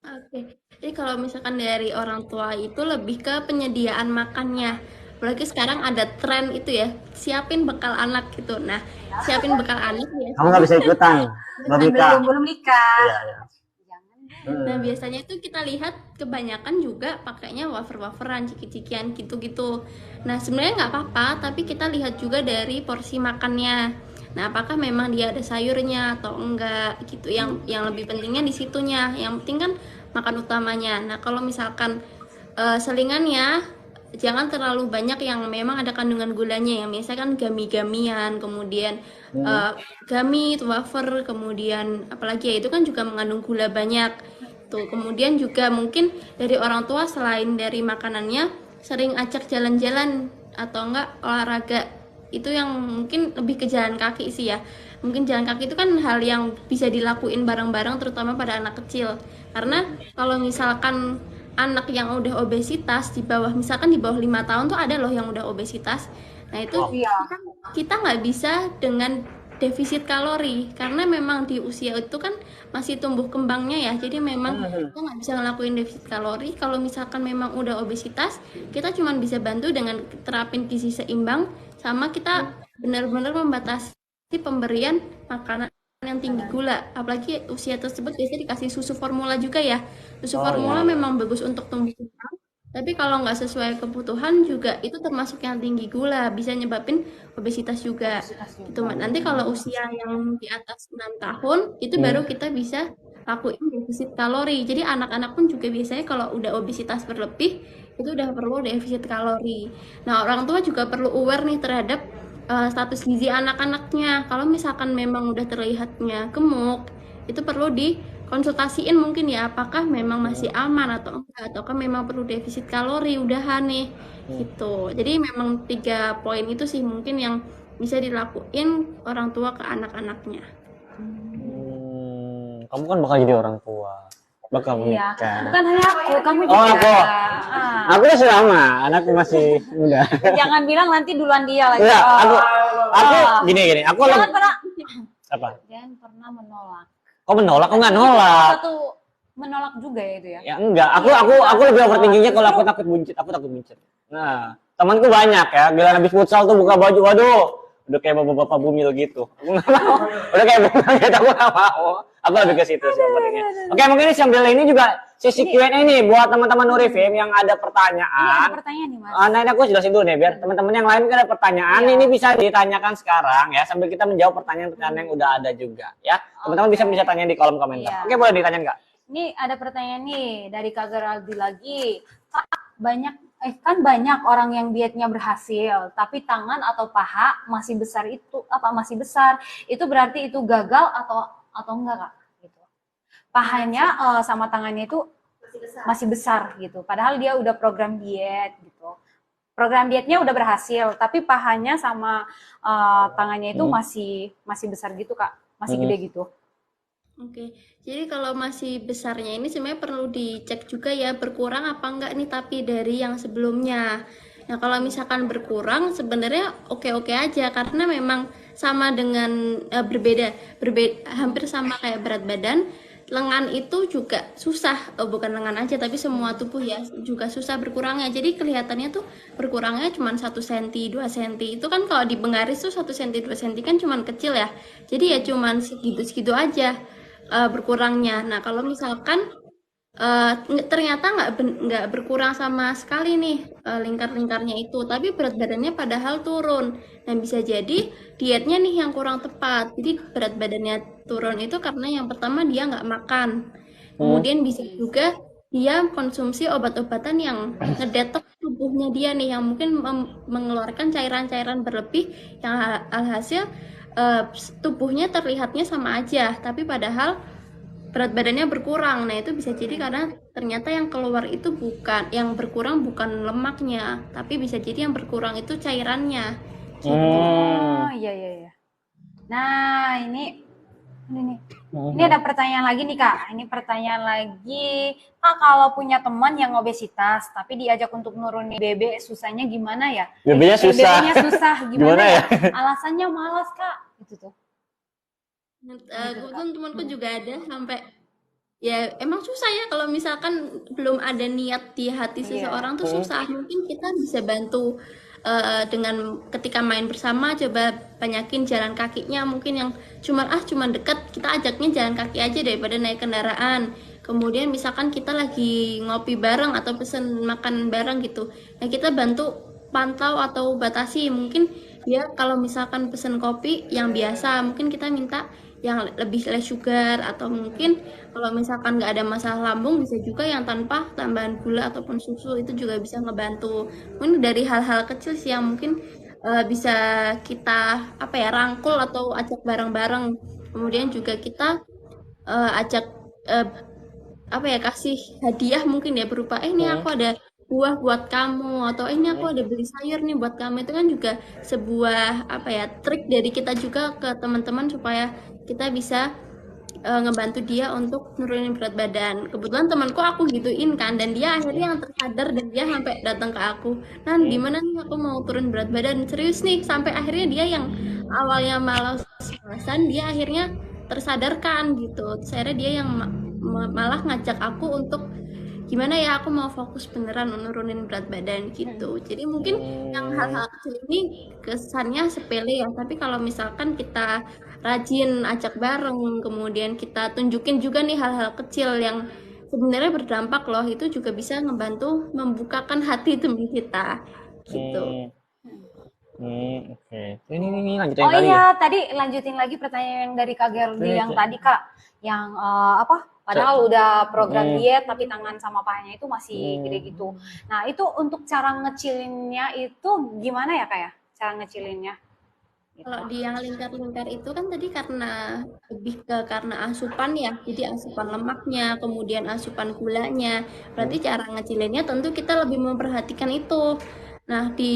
Oke. Jadi kalau misalkan dari orang tua itu lebih ke penyediaan makannya. Apalagi sekarang ada tren itu ya, siapin bekal anak gitu. Nah, siapin bekal anak ya. Kamu nggak bisa ikutan, belum nikah. Iya. Nah biasanya itu kita lihat kebanyakan juga pakainya wafer-waferan, ciki-cikian gitu-gitu. Nah sebenarnya nggak apa-apa, tapi kita lihat juga dari porsi makannya. Nah apakah memang dia ada sayurnya atau enggak gitu. Yang lebih pentingnya di situnya. Yang penting kan makan utamanya. Nah kalau misalkan selingannya jangan terlalu banyak yang memang ada kandungan gulanya, yang biasanya kan gami-gamian, kemudian gami, wafer, kemudian apalagi ya itu kan juga mengandung gula banyak tuh. Kemudian juga mungkin dari orang tua selain dari makanannya sering ajak jalan-jalan atau enggak olahraga, itu yang mungkin lebih ke jalan kaki sih ya. Mungkin jalan kaki itu kan hal yang bisa dilakuin bareng-bareng terutama pada anak kecil, karena kalau misalkan anak yang udah obesitas di bawah 5 tahun tuh ada loh yang udah obesitas. Nah itu kita nggak bisa dengan defisit kalori karena memang di usia itu kan masih tumbuh kembangnya ya, jadi memang kita nggak bisa ngelakuin defisit kalori. Kalau misalkan memang udah obesitas, kita cuma bisa bantu dengan terapin gizi seimbang, sama kita benar-benar membatasi pemberian makanan yang tinggi gula. Apalagi usia tersebut biasanya dikasih susu formula juga ya. Susu formula memang bagus untuk tumbuh kembang, tapi kalau nggak sesuai kebutuhan juga itu termasuk yang tinggi gula, bisa nyebabin obesitas juga. Itu nanti kalau usia yang di atas 6 tahun itu baru kita bisa lakuin defisit kalori. Jadi anak-anak pun juga biasanya kalau udah obesitas berlebih itu udah perlu defisit kalori. Nah orang tua juga perlu aware nih terhadap status gizi anak-anaknya. Kalau misalkan memang udah terlihatnya gemuk, itu perlu dikonsultasiin mungkin ya, apakah memang masih aman atau enggak, ataukah memang perlu defisit kalori udahan nih gitu. Jadi memang 3 poin itu sih mungkin yang bisa dilakuin orang tua ke anak-anaknya. Kamu kan bakal jadi orang tua, bakal menikah. Bukan hanya aku, kamu juga. Oh aku. Aku udah selama, anakku masih muda. Jangan bilang nanti duluan dia lagi. Enggak, aku gini. Aku jangan pernah apa? Jangan pernah menolak. Kok menolak? Aku nggak nolak. Satu menolak juga ya itu ya. Ya enggak, aku lebih overthinkingnya kalau aku takut buncit. Nah, temanku banyak ya, bilang habis futsal tuh buka baju, waduh, udah kayak bapak-bapak bumil gitu. Aku nggak mau. Udah kayak bumil gitu, aku nggak mau. Aku lebih ke situ sih overthinkingnya. Oke, mungkin sambil ini juga sesi Q&A nih buat teman-teman Nurifim yang ada pertanyaan. Ini ada pertanyaan nih Mas. Nah ini aku jelasin dulu nih biar teman-teman yang lain kan ada pertanyaan, ini bisa ditanyakan sekarang ya sambil kita menjawab pertanyaan-pertanyaan yang udah ada juga ya. Teman-teman bisa tanya di kolom komentar. Oke, boleh ditanya nggak? Ini ada pertanyaan nih dari Kak Geraldi lagi. Banyak orang yang dietnya berhasil tapi tangan atau paha masih besar, itu berarti itu gagal atau enggak Kak gitu. Pahanya sama tangannya itu masih besar gitu. Padahal dia udah program diet gitu. Program dietnya udah berhasil, tapi pahanya sama tangannya itu masih besar gitu Kak, masih gede gitu. Oke, jadi kalau masih besarnya ini sebenarnya perlu dicek juga ya berkurang apa enggak nih tapi dari yang sebelumnya. Nah kalau misalkan berkurang sebenarnya oke-oke aja karena memang sama dengan berbeda hampir sama kayak berat badan. Lengan itu juga susah, bukan lengan aja tapi semua tubuh ya juga susah berkurangnya. Jadi kelihatannya tuh berkurangnya cuma 1 cm, 2 cm. Itu kan kalau di Benggaris tuh 1 cm, 2 cm kan cuma kecil ya. Jadi ya cuma segitu-segitu aja berkurangnya. Nah, kalau misalkan ternyata nggak berkurang sama sekali nih lingkar-lingkarnya itu, tapi berat badannya padahal turun. Nah, bisa jadi dietnya nih yang kurang tepat. Jadi berat badannya turun itu karena yang pertama dia nggak makan. Kemudian bisa juga dia konsumsi obat-obatan yang ngedetoks tubuhnya dia nih, yang mungkin mengeluarkan cairan-cairan berlebih yang alhasil tubuhnya terlihatnya sama aja, tapi padahal berat badannya berkurang. Nah, itu bisa jadi karena ternyata yang keluar itu yang berkurang bukan lemaknya, tapi bisa jadi yang berkurang itu cairannya. Gitu. Oh, iya. Nah, ini ada pertanyaan lagi nih Kak. Ini pertanyaan lagi, Kak, kalau punya teman yang obesitas tapi diajak untuk nurunin BB, susahnya gimana ya? BB-nya susah. BB-nya susah gimana ya? Alasannya malas Kak. Itu tuh. Kebetulan temanku juga ada sampai ya emang susah ya kalau misalkan belum ada niat di hati seseorang tuh susah. Mungkin kita bisa bantu dengan ketika main bersama coba banyakin jalan kakinya, mungkin yang cuman dekat kita ajaknya jalan kaki aja daripada naik kendaraan. Kemudian misalkan kita lagi ngopi bareng atau pesen makan bareng gitu, nah kita bantu pantau atau batasi, mungkin dia kalau misalkan pesen kopi yang biasa mungkin kita minta yang lebih less sugar, atau mungkin kalau misalkan nggak ada masalah lambung bisa juga yang tanpa tambahan gula ataupun susu, itu juga bisa ngebantu. Mungkin dari hal-hal kecil sih yang mungkin bisa kita rangkul atau ajak bareng-bareng. Kemudian juga kita ajak kasih hadiah mungkin ya berupa ini aku ada buah buat kamu, atau ini aku ada beli sayur nih buat kamu. Itu kan juga sebuah trik dari kita juga ke teman-teman supaya kita bisa ngebantu dia untuk nurunin berat badan. Kebetulan temanku aku gituin kan, dan dia akhirnya yang tersadar dan dia sampai datang ke aku, nah gimana nih aku mau turun berat badan serius nih, sampai akhirnya dia yang awalnya malas-malasan dia akhirnya tersadarkan gitu. Terus akhirnya dia yang malah ngajak aku untuk gimana ya aku mau fokus beneran nurunin berat badan gitu. Jadi mungkin yang hal-hal kecil ini kesannya sepele ya, tapi kalau misalkan kita rajin ajak bareng, kemudian kita tunjukin juga nih hal-hal kecil yang sebenarnya berdampak loh, itu juga bisa ngebantu membukakan hati teman kita gitu. Oke. Ini lanjutin Oh tadi iya, tadi lanjutin lagi pertanyaan yang dari Kak Gerdi yang tadi Kak, yang padahal udah program diet tapi tangan sama pahanya itu masih gede gitu. Nah, itu untuk cara ngecilinnya itu gimana ya Kak ya? Cara ngecilinnya? Gitu. Kalau di yang lingkar-lingkar itu kan tadi karena lebih ke karena asupan ya, jadi asupan lemaknya, kemudian asupan gulanya. Berarti cara ngecilinnya tentu kita lebih memperhatikan itu. Nah, di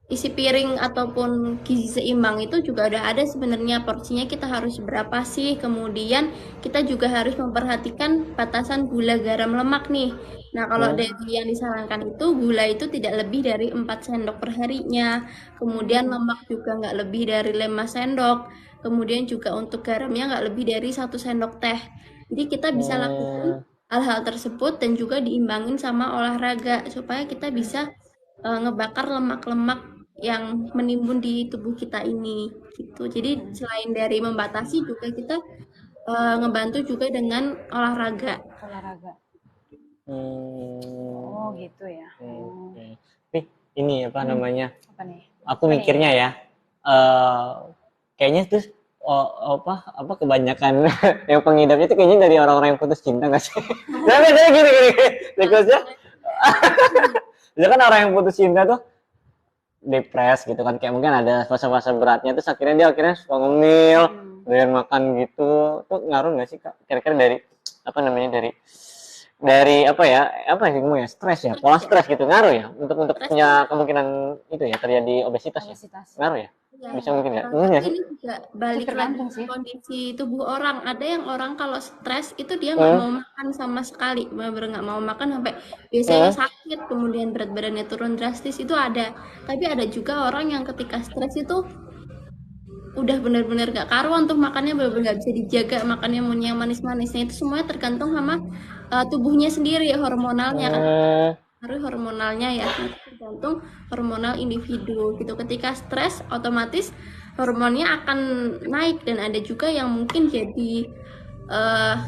isi piring ataupun gizi seimbang itu juga udah ada sebenarnya porsinya kita harus berapa sih. Kemudian kita juga harus memperhatikan batasan gula, garam, lemak nih. Nah, kalau dari yang disarankan itu gula itu tidak lebih dari 4 sendok per harinya. Kemudian lemak juga nggak lebih dari 5 sendok. Kemudian juga untuk garamnya nggak lebih dari 1 sendok teh. Jadi kita bisa lakukan hal-hal tersebut dan juga diimbangin sama olahraga supaya kita bisa ngebakar lemak-lemak yang menimbun di tubuh kita ini gitu. Jadi selain dari membatasi juga kita ngebantu juga dengan olahraga. Oh gitu ya. Nih, ini apa namanya? Apa nih? Aku mikirnya ya, kayaknya tuh kebanyakan yang pengidapnya itu kayaknya dari orang-orang yang putus cinta nggak sih? Nah, biasanya gini, tikusnya. Itu kan orang yang putus cinta tuh depres gitu kan, kayak mungkin ada fase-fase beratnya, terus akhirnya dia suka ngemil, doyan makan gitu. Tuh ngaruh nggak sih Kak? Kira-kira dari dari dari apa sih kamu ya, stres ya, pola stres gitu ngaruh ya untuk punya kemungkinan itu ya terjadi obesitas ya, ngaruh ya, Ya, bisa mungkin nggak? tapi Ya sih. ini juga balik lagi Tergantung ke sih. kondisi tubuh orang. Ada yang orang kalau stres itu dia nggak mau makan sama sekali, benar-benar nggak mau makan sampai biasanya sakit, kemudian berat badannya turun drastis itu ada. Tapi ada juga orang yang ketika stres itu udah benar-benar nggak karuan tuh makannya, benar-benar nggak bisa dijaga, makannya mau yang manis-manisnya itu semuanya tergantung sama tubuhnya sendiri, hormonalnya kan. Harus hormonalnya ya, tergantung hormonal individu gitu. Ketika stres otomatis hormonnya akan naik, dan ada juga yang mungkin jadi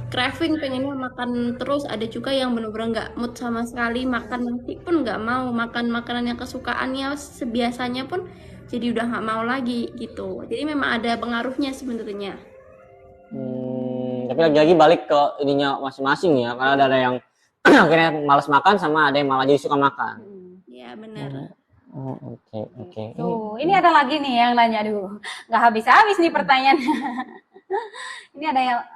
craving, pengennya makan terus. Ada juga yang benar-benar nggak mood sama sekali, makan nasi pun nggak mau, makan makanan yang kesukaannya sebiasanya pun jadi udah nggak mau lagi gitu. Jadi memang ada pengaruhnya sebenarnya. Tapi lagi-lagi balik ke ininya masing-masing ya, karena ada yang akhirnya malas makan sama ada yang malah jadi suka makan. Ya benar. Oke. Tuh, ini ada lagi nih yang nanya, aduh, nggak habis-habis nih pertanyaannya. Ini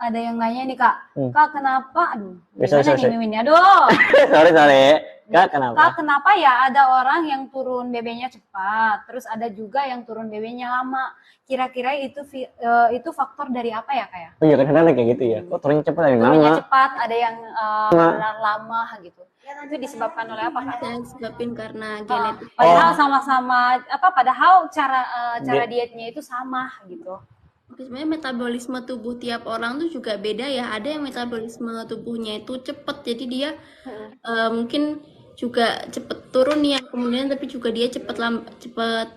ada yang nanya nih Kak, Kak kenapa? Aduh, gimana nih miminnya? Aduh. sorry. Kak kenapa? Kak kenapa ya ada orang yang turun BB-nya cepat, terus ada juga yang turun BB-nya lama. Kira-kira itu faktor dari apa ya Kak ya? Oh iya kan kayak gitu ya. Kok turunnya cepat dari Turunnya lama? cepat, ada yang lama gitu. Itu disebabkan oleh apa Kak? Disebabkan karena genetik. Padahal sama-sama padahal cara dietnya itu sama gitu. Sebenarnya metabolisme tubuh tiap orang tuh juga beda ya. Ada yang metabolisme tubuhnya itu cepet, jadi dia mungkin juga cepet turun ya, kemudian tapi juga dia cepet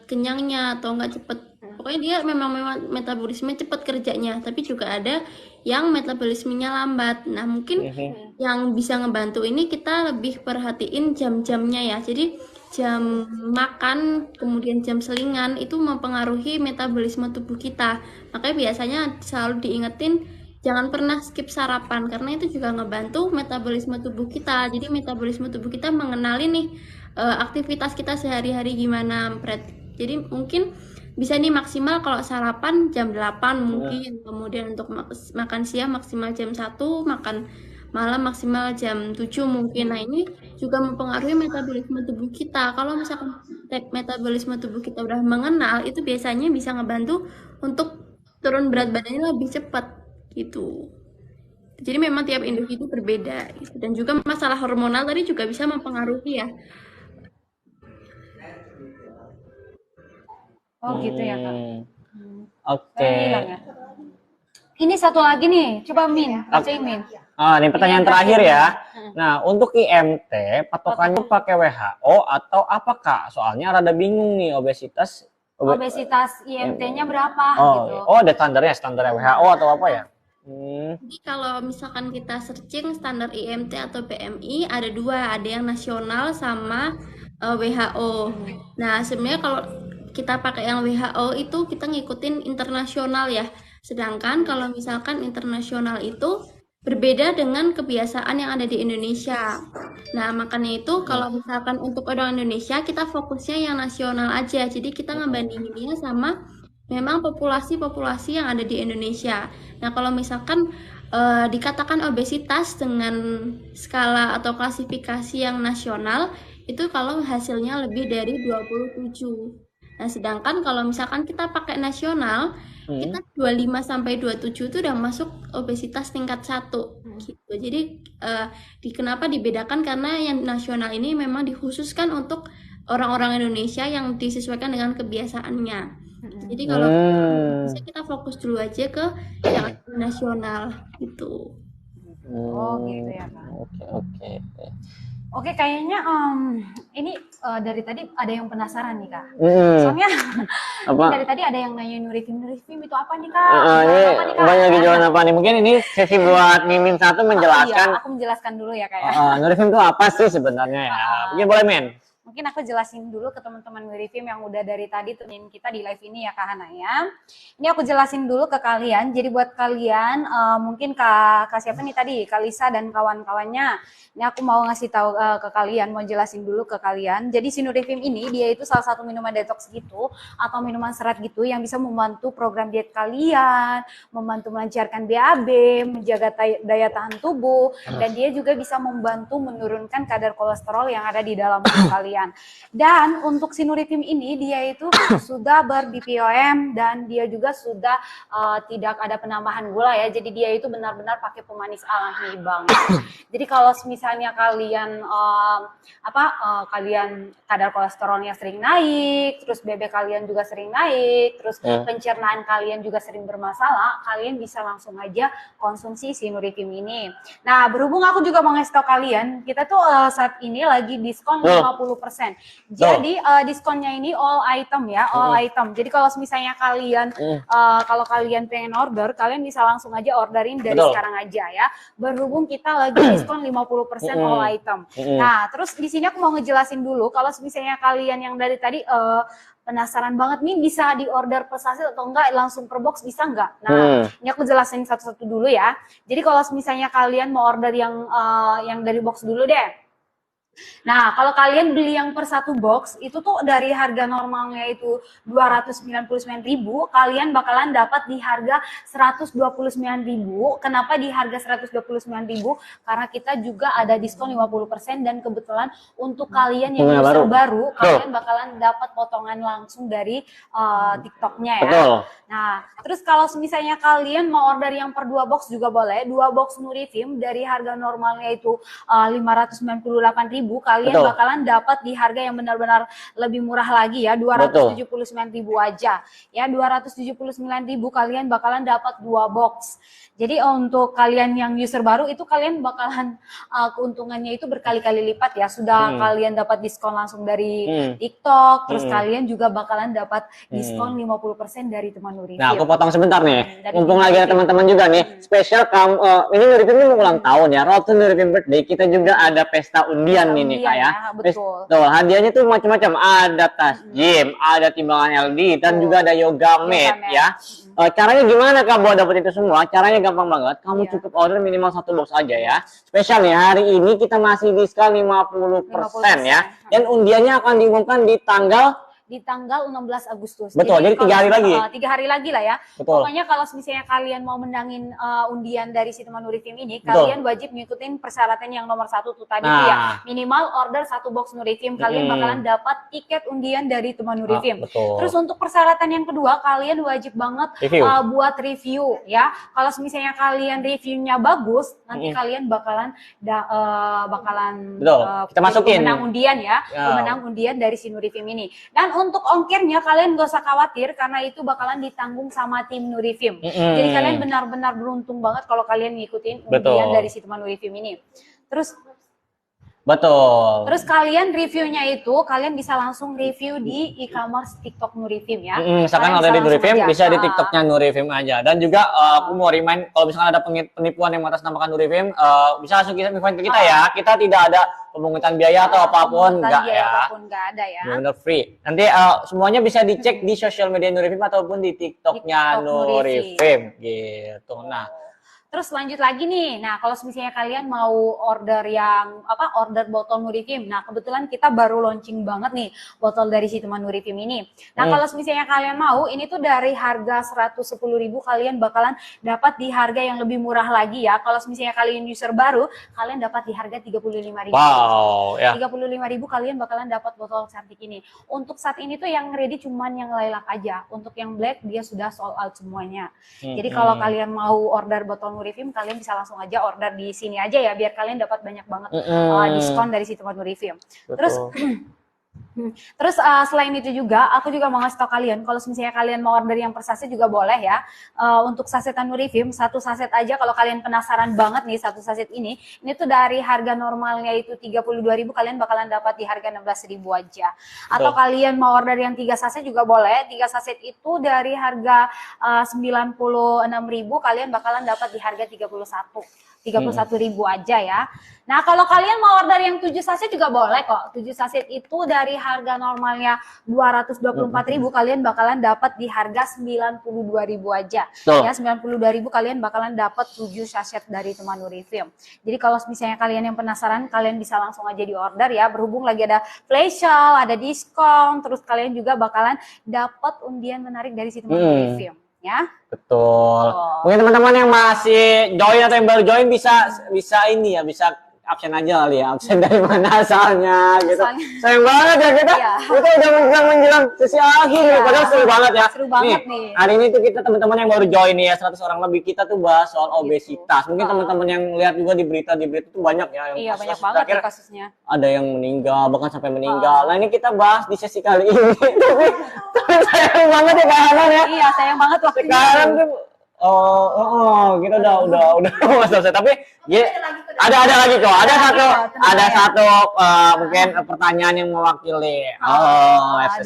kenyangnya atau enggak cepet. Pokoknya dia memang metabolisme cepet kerjanya, tapi juga ada yang metabolismenya lambat. Nah mungkin yang bisa ngebantu ini kita lebih perhatiin jam-jamnya ya. Jadi jam makan kemudian jam selingan itu mempengaruhi metabolisme tubuh kita. Makanya biasanya selalu diingetin jangan pernah skip sarapan, karena itu juga ngebantu metabolisme tubuh kita. Jadi metabolisme tubuh kita mengenali nih aktivitas kita sehari-hari gimana. Jadi mungkin bisa nih maksimal kalau sarapan jam 8 mungkin, kemudian untuk makan siang maksimal jam 1, makan malam maksimal jam 7 mungkin. Nah ini juga mempengaruhi metabolisme tubuh kita. Kalau misalkan metabolisme tubuh kita udah mengenal, itu biasanya bisa ngebantu untuk turun berat badannya lebih cepat gitu. Jadi memang tiap individu berbeda gitu. Dan juga masalah hormonal tadi juga bisa mempengaruhi ya. Oh gitu ya Kak. Oke. Ini satu lagi nih, coba Min, bacain Min. Ini pertanyaan terakhir ya. Nah, untuk IMT patokannya pakai WHO atau apa Kak? Soalnya rada bingung nih, obesitas IMT-nya berapa gitu. Oh, ada standarnya WHO atau apa ya? Jadi kalau misalkan kita searching standar IMT atau BMI ada dua, ada yang nasional sama WHO. Nah sebenarnya kalau kita pakai yang WHO itu kita ngikutin internasional ya. Sedangkan kalau misalkan internasional itu berbeda dengan kebiasaan yang ada di Indonesia. Nah makanya itu kalau misalkan untuk orang Indonesia kita fokusnya yang nasional aja. Jadi kita ngebandinginnya sama memang populasi-populasi yang ada di Indonesia. Nah kalau misalkan dikatakan obesitas dengan skala atau klasifikasi yang nasional, itu kalau hasilnya lebih dari 27. Nah sedangkan kalau misalkan kita pakai nasional, kita 25 sampai 27 itu udah masuk obesitas tingkat 1 gitu. Jadi kenapa dibedakan, karena yang nasional ini memang dikhususkan untuk orang-orang Indonesia yang disesuaikan dengan kebiasaannya. Jadi kalau bisa kita fokus dulu aja ke yang nasional gitu. Oh gitu ya Kak. Oke. Oke, kayaknya ini dari tadi ada yang penasaran nih Kak. Soalnya dari tadi ada yang nanya Nurifim itu apa nih Kak? Ini banyak jawaban apa nih? Mungkin ini sesi buat Mimin satu menjelaskan. Iya, aku menjelaskan dulu ya Kak ya. Nurifim itu apa sih sebenarnya ya? Mungkin boleh Min. mungkin aku jelasin dulu ke teman-teman Nurifim yang udah dari tadi temenin kita di live ini ya Kak Hana ya. Ini aku jelasin dulu ke kalian. Jadi buat kalian mungkin Kak siapa nih tadi? Kak Lisa dan kawan-kawannya. Ini aku mau ngasih tahu ke kalian, mau jelasin dulu ke kalian. Jadi si Nurifim ini dia itu salah satu minuman detox gitu atau minuman serat gitu yang bisa membantu program diet kalian, membantu melancarkan BAB, menjaga daya tahan tubuh, dan dia juga bisa membantu menurunkan kadar kolesterol yang ada di dalam tubuh kalian. Dan untuk si Nurifim ini dia itu sudah ber-BPOM dan dia juga sudah tidak ada penambahan gula ya. Jadi dia itu benar-benar pakai pemanis alami banget. Jadi kalau misalnya kalian kalian kadar kolesterolnya sering naik, terus BB kalian juga sering naik, terus pencernaan kalian juga sering bermasalah, kalian bisa langsung aja konsumsi si Nurifim ini. Nah, berhubung aku juga mau ngasih tau kalian, kita tuh saat ini lagi diskon 50%. Jadi diskonnya ini all item ya, all item. Jadi kalau misalnya kalian kalau kalian pengen order, kalian bisa langsung aja orderin dari sekarang aja ya. Berhubung kita lagi diskon 50% all item. Nah, terus di sini aku mau ngejelasin dulu kalau misalnya kalian yang dari tadi penasaran banget nih bisa diorder per saset atau enggak, langsung per box bisa enggak? Nah, ini aku jelasin satu-satu dulu ya. Jadi kalau misalnya kalian mau order yang dari box dulu deh. Nah, kalau kalian beli yang per satu box itu tuh dari harga normalnya itu 299.000, kalian bakalan dapat di harga 129.000. Kenapa di harga 129.000? Karena kita juga ada diskon 50% dan kebetulan untuk kalian yang user baru, kalian bakalan dapat potongan langsung dari TikToknya ya. Nah, terus kalau misalnya kalian mau order yang per 2 box juga boleh. 2 box Nurifim dari harga normalnya itu 598.000, kalian bakalan dapat di harga yang benar-benar lebih murah lagi ya, 279.000 aja. Ya, 279.000 kalian bakalan dapat 2 box. Jadi untuk kalian yang user baru itu kalian bakalan keuntungannya itu berkali-kali lipat ya. Sudah kalian dapat diskon langsung dari TikTok, terus kalian juga bakalan dapat diskon 50% dari teman Nurifim. Nah, aku potong sebentar nih. Mumpung lagi ada teman-teman juga nih. Spesial ini Nurifim ini mau ulang tahun ya. Road to Nurifim Birthday. Kita juga ada pesta undian nih Kak ya. Betul. Tuh, hadiahnya tuh macam-macam. Ada tas gym, ada timbangan LD, dan juga ada yoga mat ya. Caranya gimana Kak buat dapet itu semua? Caranya gampang banget. Kamu cukup order minimal 1 box aja ya. Spesial nih hari ini kita masih diskon 50% ya. Dan undiannya akan diumumkan di tanggal 16 Agustus. Betul, jadi 3 hari lagi. 3 hari lagi lah ya. Betul. Pokoknya kalau misalnya kalian mau menangin undian dari si teman Nurifim ini, kalian wajib ngikutin persyaratan yang nomor 1 tuh tadi ya. Minimal order 1 box Nurifim, kalian bakalan dapat tiket undian dari teman Nurifim. Terus untuk persyaratan yang kedua, kalian wajib banget buat review ya. Kalau misalnya kalian reviewnya bagus, nanti kalian bakalan kita masukin pemenang undian ya, pemenang undian dari si Nurifim ini. Dan untuk ongkirnya kalian gak usah khawatir karena itu bakalan ditanggung sama tim Nurifim. Jadi kalian benar-benar beruntung banget kalau kalian ngikutin undian dari si teman Nurifim ini. Terus kalian reviewnya itu kalian bisa langsung review di e-commerce TikTok Nurifim ya. Misalkan ada di Nurifim bisa di TikToknya Nurifim aja. Dan juga aku mau remind kalau misalkan ada penipuan yang mengatasnamakan Nurifim, bisa langsung invite ke kita ya. Kita tidak ada pemungutan biaya atau apapun, enggak ya. Enggak ada ya. Benar free. Nanti semuanya bisa dicek di sosial media Nurifim ataupun di TikToknya Nurifim gitu. Nah, terus lanjut lagi nih. Nah, kalau misalnya kalian mau order order botol Nurifim. Nah, kebetulan kita baru launching banget nih botol dari si teman Nurifim ini. Nah, kalau misalnya kalian mau, ini tuh dari harga 110.000 kalian bakalan dapat di harga yang lebih murah lagi ya. Kalau misalnya kalian user baru, kalian dapat di harga 35.000. Wow, ya. 35.000 kalian bakalan dapat botol cantik ini. Untuk saat ini tuh yang ready cuman yang lilac aja. Untuk yang black dia sudah sold out semuanya. Jadi kalau kalian mau order botol Nurifim, kalian bisa langsung aja order di sini aja ya biar kalian dapat banyak banget diskon dari si teman Nurifim. Terus Terus selain itu juga, aku juga mau ngasih tau kalian, kalau misalnya kalian mau order yang per saset juga boleh ya. Untuk sasetan Nurifim, satu saset aja kalau kalian penasaran banget nih satu saset ini tuh dari harga normalnya itu 32.000 kalian bakalan dapat di harga 16.000 aja. Atau kalian mau order yang 3 saset juga boleh. 3 saset itu dari harga 96.000 kalian bakalan dapat di harga 31.000 aja ya. Nah, kalau kalian mau order yang 7 saset juga boleh kok. 7 saset itu dari harga normalnya 224.000 kalian bakalan dapat di harga 92.000 aja. Ya, 92.000 kalian bakalan dapat 7 saset dari teman Nurifim. Jadi kalau misalnya kalian yang penasaran, kalian bisa langsung aja di order ya. Berhubung lagi ada flash sale, ada diskon, terus kalian juga bakalan dapat undian menarik dari si teman Nurifim. Ya. Betul. Mungkin teman-teman yang masih join atau yang baru join bisa ini ya, bisa absen aja kali ya, absen dari mana asalnya gitu. Sayang banget ya kita udah menjelang sesi akhir nih, padahal seru banget ya. Seru banget nih. Hari ini tuh kita teman-teman yang baru join nih ya, 100 orang lebih, kita tuh bahas soal obesitas. Mungkin teman-teman yang lihat juga di berita tuh banyak ya. Iya, banyak banget ya kasusnya. Ada yang meninggal, bahkan sampai meninggal. Nah, ini kita bahas di sesi kali ini. Tapi sayang banget ya Kak Hanan ya. Iya, sayang banget waktunya. Sekarang tuh kita udah selesai, tapi ya, ada lagi kok, ada satu mungkin pertanyaan yang mewakili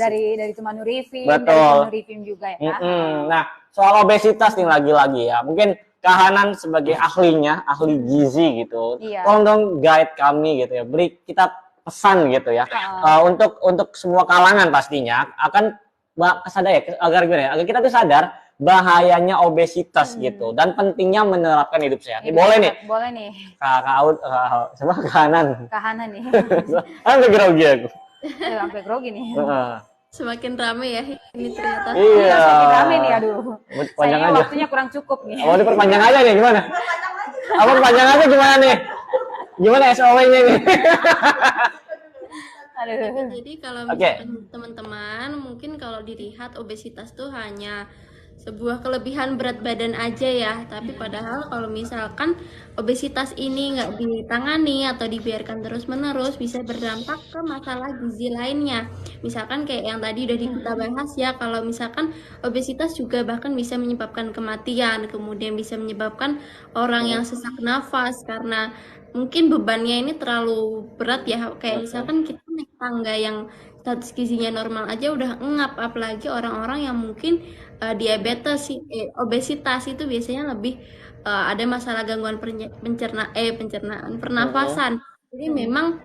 dari teman Nurifim, betul, dari Nurifim juga ya. Nah, soal obesitas nih lagi-lagi ya, mungkin Kak Hanan sebagai ahlinya, ahli gizi gitu, tolong dong guide kami gitu ya, beri kita pesan gitu ya, untuk semua kalangan pastinya akan sadar ya, agar kita tuh sadar bahayanya obesitas gitu dan pentingnya menerapkan hidup sehat. Boleh nih. Boleh nih. Sama Kahanan. Kahanan nih. Sampai grogi aku. Sampai grogi nih. Semakin rame ya ini ternyata. Iya, semakin rame nih, aduh. Sayangnya waktunya kurang cukup nih. Mau diperpanjang aja nih, gimana? Perpanjang aja gimana nih? Gimana SOW-nya nih? Jadi kalau misalkan teman-teman mungkin kalau dilihat obesitas tuh hanya sebuah kelebihan berat badan aja ya, tapi padahal kalau misalkan obesitas ini nggak ditangani atau dibiarkan terus-menerus bisa berdampak ke masalah gizi lainnya. Misalkan kayak yang tadi udah kita bahas ya, kalau misalkan obesitas juga bahkan bisa menyebabkan kematian, kemudian bisa menyebabkan orang yang sesak nafas karena mungkin bebannya ini terlalu berat ya, kayak misalkan kita naik tangga yang status gizinya normal aja udah engap, apalagi orang-orang yang mungkin diabetes, obesitas itu biasanya lebih ada masalah gangguan pencernaan, pernafasan. Jadi memang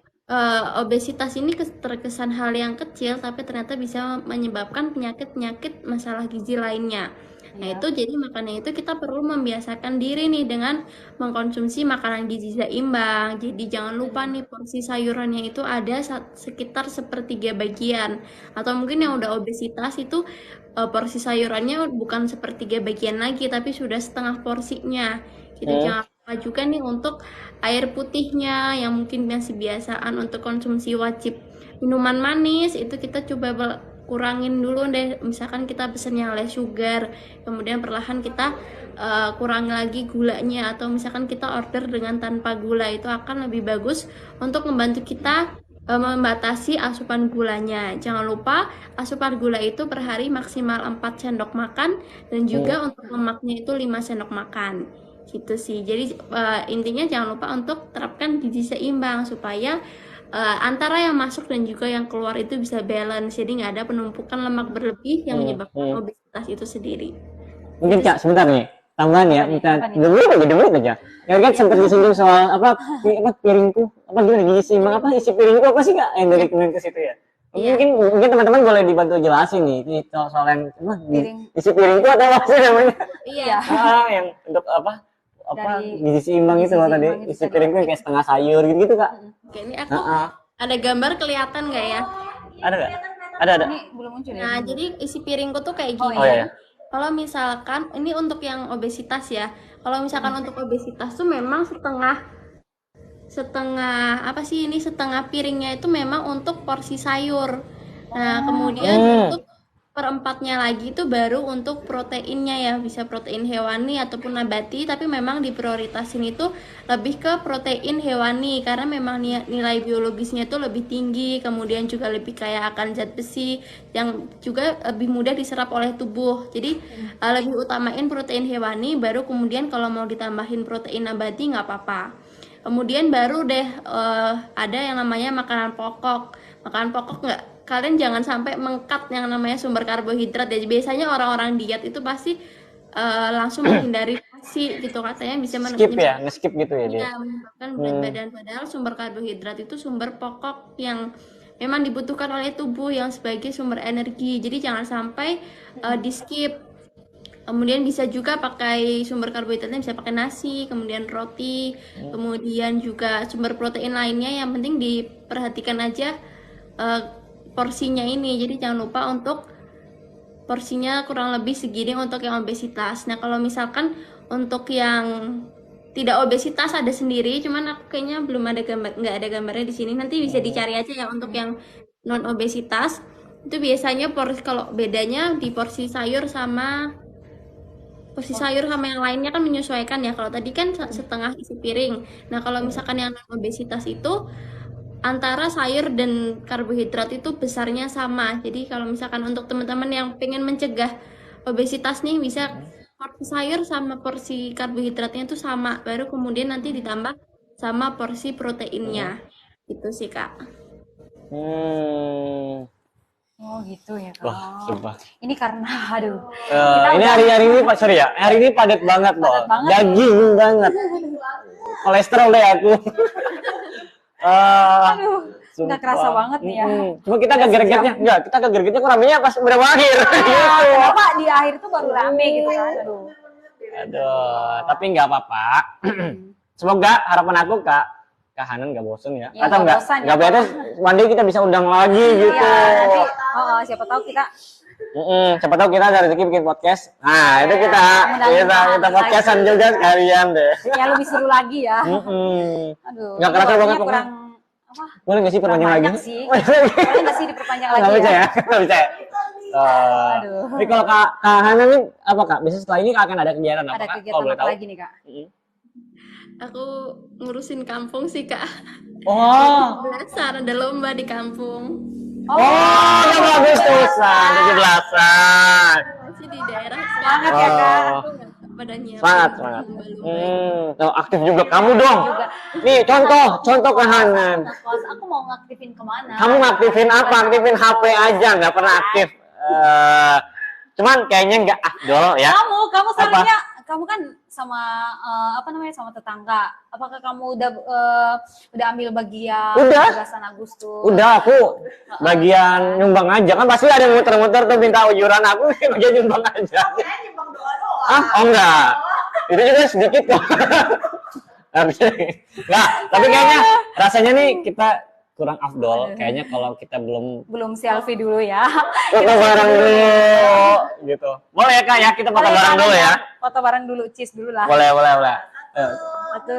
obesitas ini terkesan hal yang kecil, tapi ternyata bisa menyebabkan penyakit-penyakit masalah gizi lainnya. Nah itu jadi makanya itu kita perlu membiasakan diri nih dengan mengkonsumsi makanan gizi seimbang. Jadi jangan lupa nih porsi sayurannya itu ada sekitar 1/3 bagian. Atau mungkin yang udah obesitas itu porsi sayurannya bukan 1/3 bagian lagi, tapi sudah setengah porsinya. Jadi jangan lupa juga nih untuk air putihnya yang mungkin masih biasaan untuk konsumsi wajib. Minuman manis itu kita coba kurangin dulu deh, misalkan kita pesen yang less sugar, kemudian perlahan kita kurangi lagi gulanya, atau misalkan kita order dengan tanpa gula, itu akan lebih bagus untuk membantu kita membatasi asupan gulanya. Jangan lupa asupan gula itu per hari maksimal 4 sendok makan, dan juga untuk lemaknya itu 5 sendok makan gitu sih. Jadi intinya jangan lupa untuk terapkan gizi seimbang supaya antara yang masuk dan juga yang keluar itu bisa balance, jadi nggak ada penumpukan lemak berlebih yang menyebabkan obesitas itu sendiri. Mungkin Kak sebentar nih tambahan ya, minta dulu aja. Ya kan sempat disinggung soal apa piringku, gimana gizi seimbang, isi piringku apa sih Kak yang dari kemarin ke situ ya? Mungkin teman-teman boleh dibantu jelasin nih soal yang isi piringku atau apa sih namanya? Iya. Yang untuk gizi seimbang itu loh tadi, isi piringku kayak setengah sayur gitu Kak. Oke, ini aku ada gambar kelihatan nggak ya? Ada nggak? Ada. Ini belum muncul ya. Nah, jadi isi piringku tuh kayak gini. Kalau misalkan ini untuk yang obesitas ya. Kalau misalkan untuk obesitas tuh memang setengah setengah piringnya itu memang untuk porsi sayur. Nah, kemudian untuk seperempatnya lagi itu baru untuk proteinnya ya, bisa protein hewani ataupun nabati, tapi memang diprioritasin itu lebih ke protein hewani karena memang nilai biologisnya itu lebih tinggi, kemudian juga lebih kaya akan zat besi yang juga lebih mudah diserap oleh tubuh. Jadi lebih utamain protein hewani, baru kemudian kalau mau ditambahin protein nabati nggak apa-apa. Kemudian baru deh ada yang namanya makanan pokok. Makanan pokok nggak, kalian jangan sampai mengkat yang namanya sumber karbohidrat ya. Biasanya orang-orang diet itu pasti langsung menghindari nasi gitu, katanya bisa Skip ya, nge-skip gitu ya dia. menyebabkan berat badan. Padahal sumber karbohidrat itu sumber pokok yang memang dibutuhkan oleh tubuh yang sebagai sumber energi. Jadi jangan sampai di skip. Kemudian bisa juga pakai sumber karbohidratnya, bisa pakai nasi, kemudian roti, kemudian juga sumber protein lainnya. Yang penting diperhatikan aja porsinya ini. Jadi jangan lupa untuk porsinya kurang lebih segini untuk yang obesitas. Nah kalau misalkan untuk yang tidak obesitas ada sendiri, cuman aku kayaknya belum ada gambar, nggak ada gambarnya di sini. Nanti bisa dicari aja ya untuk yang non obesitas. Itu biasanya porsi, kalau bedanya di porsi sayur sama yang lainnya kan menyesuaikan ya. Kalau tadi kan setengah isi piring. Nah, kalau misalkan yang non obesitas itu antara sayur dan karbohidrat itu besarnya sama. Jadi kalau misalkan untuk teman-teman yang pengen mencegah obesitas nih, bisa porsi sayur sama porsi karbohidratnya itu sama. Baru kemudian nanti ditambah sama porsi proteinnya. Itu sih, Kak. Oh gitu ya Kak. Wah, sumpah. Ini karena aduh. Ini hari ini Pak, sorry ya. Hari ini padat banget loh. banget. Daging banget. Kolesterol deh aku. Aduh, nggak kerasa banget nih ya. Cuma kita agak gregetnya, enggak, kita agak gregetnya kok ramenya pas udah akhir. Kenapa di akhir tuh baru rame gitu kan? Aduh, tapi nggak apa-apa. Semoga harapan aku Kak Hanan nggak bosen ya. Iya, Atau nggak bosan ya. nggak beres, one day kita bisa undang lagi gitu. Iya, nanti siapa tahu kita Siapa tahu kita ada rezeki bikin podcast. Nah, itu kita podcastan juga sekalian deh. ya lebih seru lagi ya. Aduh. Nggak kerasa banget pokoknya. Apa? Boleh nggak sih perpanjang lagi? Sih. Boleh nggak sih diperpanjang lagi? Nggak bisa ya? Nggak bisa ya? Aduh. Tapi kalau Kak Hana nih apa Kak? Biasanya setelah ini akan ada kegiatan apa? Ada Kak? kegiatan Kalau boleh apa tahu? lagi nih Kak? Aku ngurusin kampung sih, Kak. Oh. Belasan ada lomba di kampung. Oh, udah Agustusan, 17-an. Masih di daerah Semangat ya Kak. pada nyiapin Semangat. lomba-lomba. Oh, aktif juga kamu dong. Nih, contoh ke Hanan. Pas aku mau ngaktifin kemana? Kamu ngaktifin apa? Aktifin HP aja, nggak pernah aktif. Cuman kayaknya nggak afdol ya. Kamu soalnya kamu kan sama sama tetangga. Apakah kamu udah ambil bagian Udah. 17 Agustus? Udah, aku bagian nyumbang aja. Kan pasti ada yang muter-muter tuh minta ujuran, aku bagian nyumbang aja. Ah, oh enggak. Itu juga sedikit kok. Enggak, tapi kayaknya rasanya nih kita kurang afdol. Kayaknya kalau kita belum selfie dulu ya. foto bareng dulu gitu. Boleh ya Kak ya, kita foto bareng dulu ya. Foto bareng dulu, cheese dulu lah. Boleh. Satu,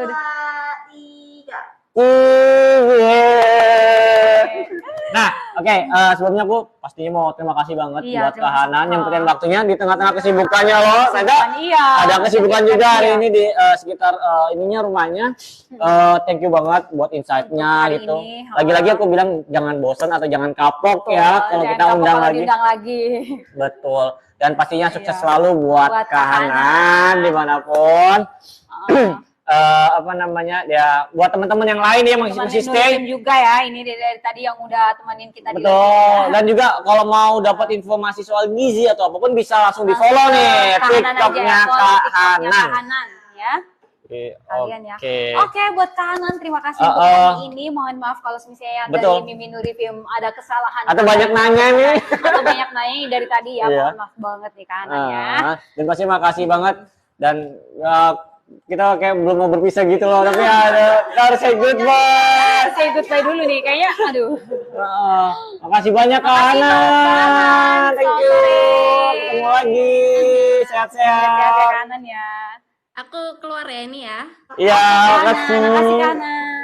Nah, oke, sebelumnya aku pastinya mau terima kasih banget buat terima Kak kasih. Hanan nyempetin waktunya di tengah-tengah kesibukannya loh. Iya. Ada kesibukan juga hari ini di sekitar ininya rumahnya. Thank you banget buat insight-nya Hari gitu. ini, Lagi-lagi aku bilang jangan bosan atau jangan kapok ya kalau kita undang lagi. Betul. Dan pastinya sukses selalu buat Kak Hanan dimanapun. Apa namanya ya, buat teman-teman yang lain ya masih stay juga ya, ini dari tadi yang udah temenin kita. Betul. Dan juga kalau mau dapat informasi soal gizi atau apapun bisa langsung di follow nih TikToknya Kak Hanan ya. Kalian ya. Oke. Oke, buat Kak Hanan terima kasih untuk hari ini. Mohon maaf kalau misalnya dari Mimi Nuri Film ada kesalahan atau banyak nanya nih. Atau banyak nanya dari tadi ya. Iya. Mohon maaf banget nih Kak Hanan ya. Dan pasti makasih banget dan kita kayak belum mau berpisah gitu loh, tapi kita harus say goodbye. Say goodbye dulu nih, kayaknya aduh. Makasih banyak Kak Hanan. Thank you. Ketemu lagi. Sehat-sehat. Sehat-sehat Kak Hanan ya. Aku keluar ya ini ya. Iya, makasih. Makasih Kak Hanan.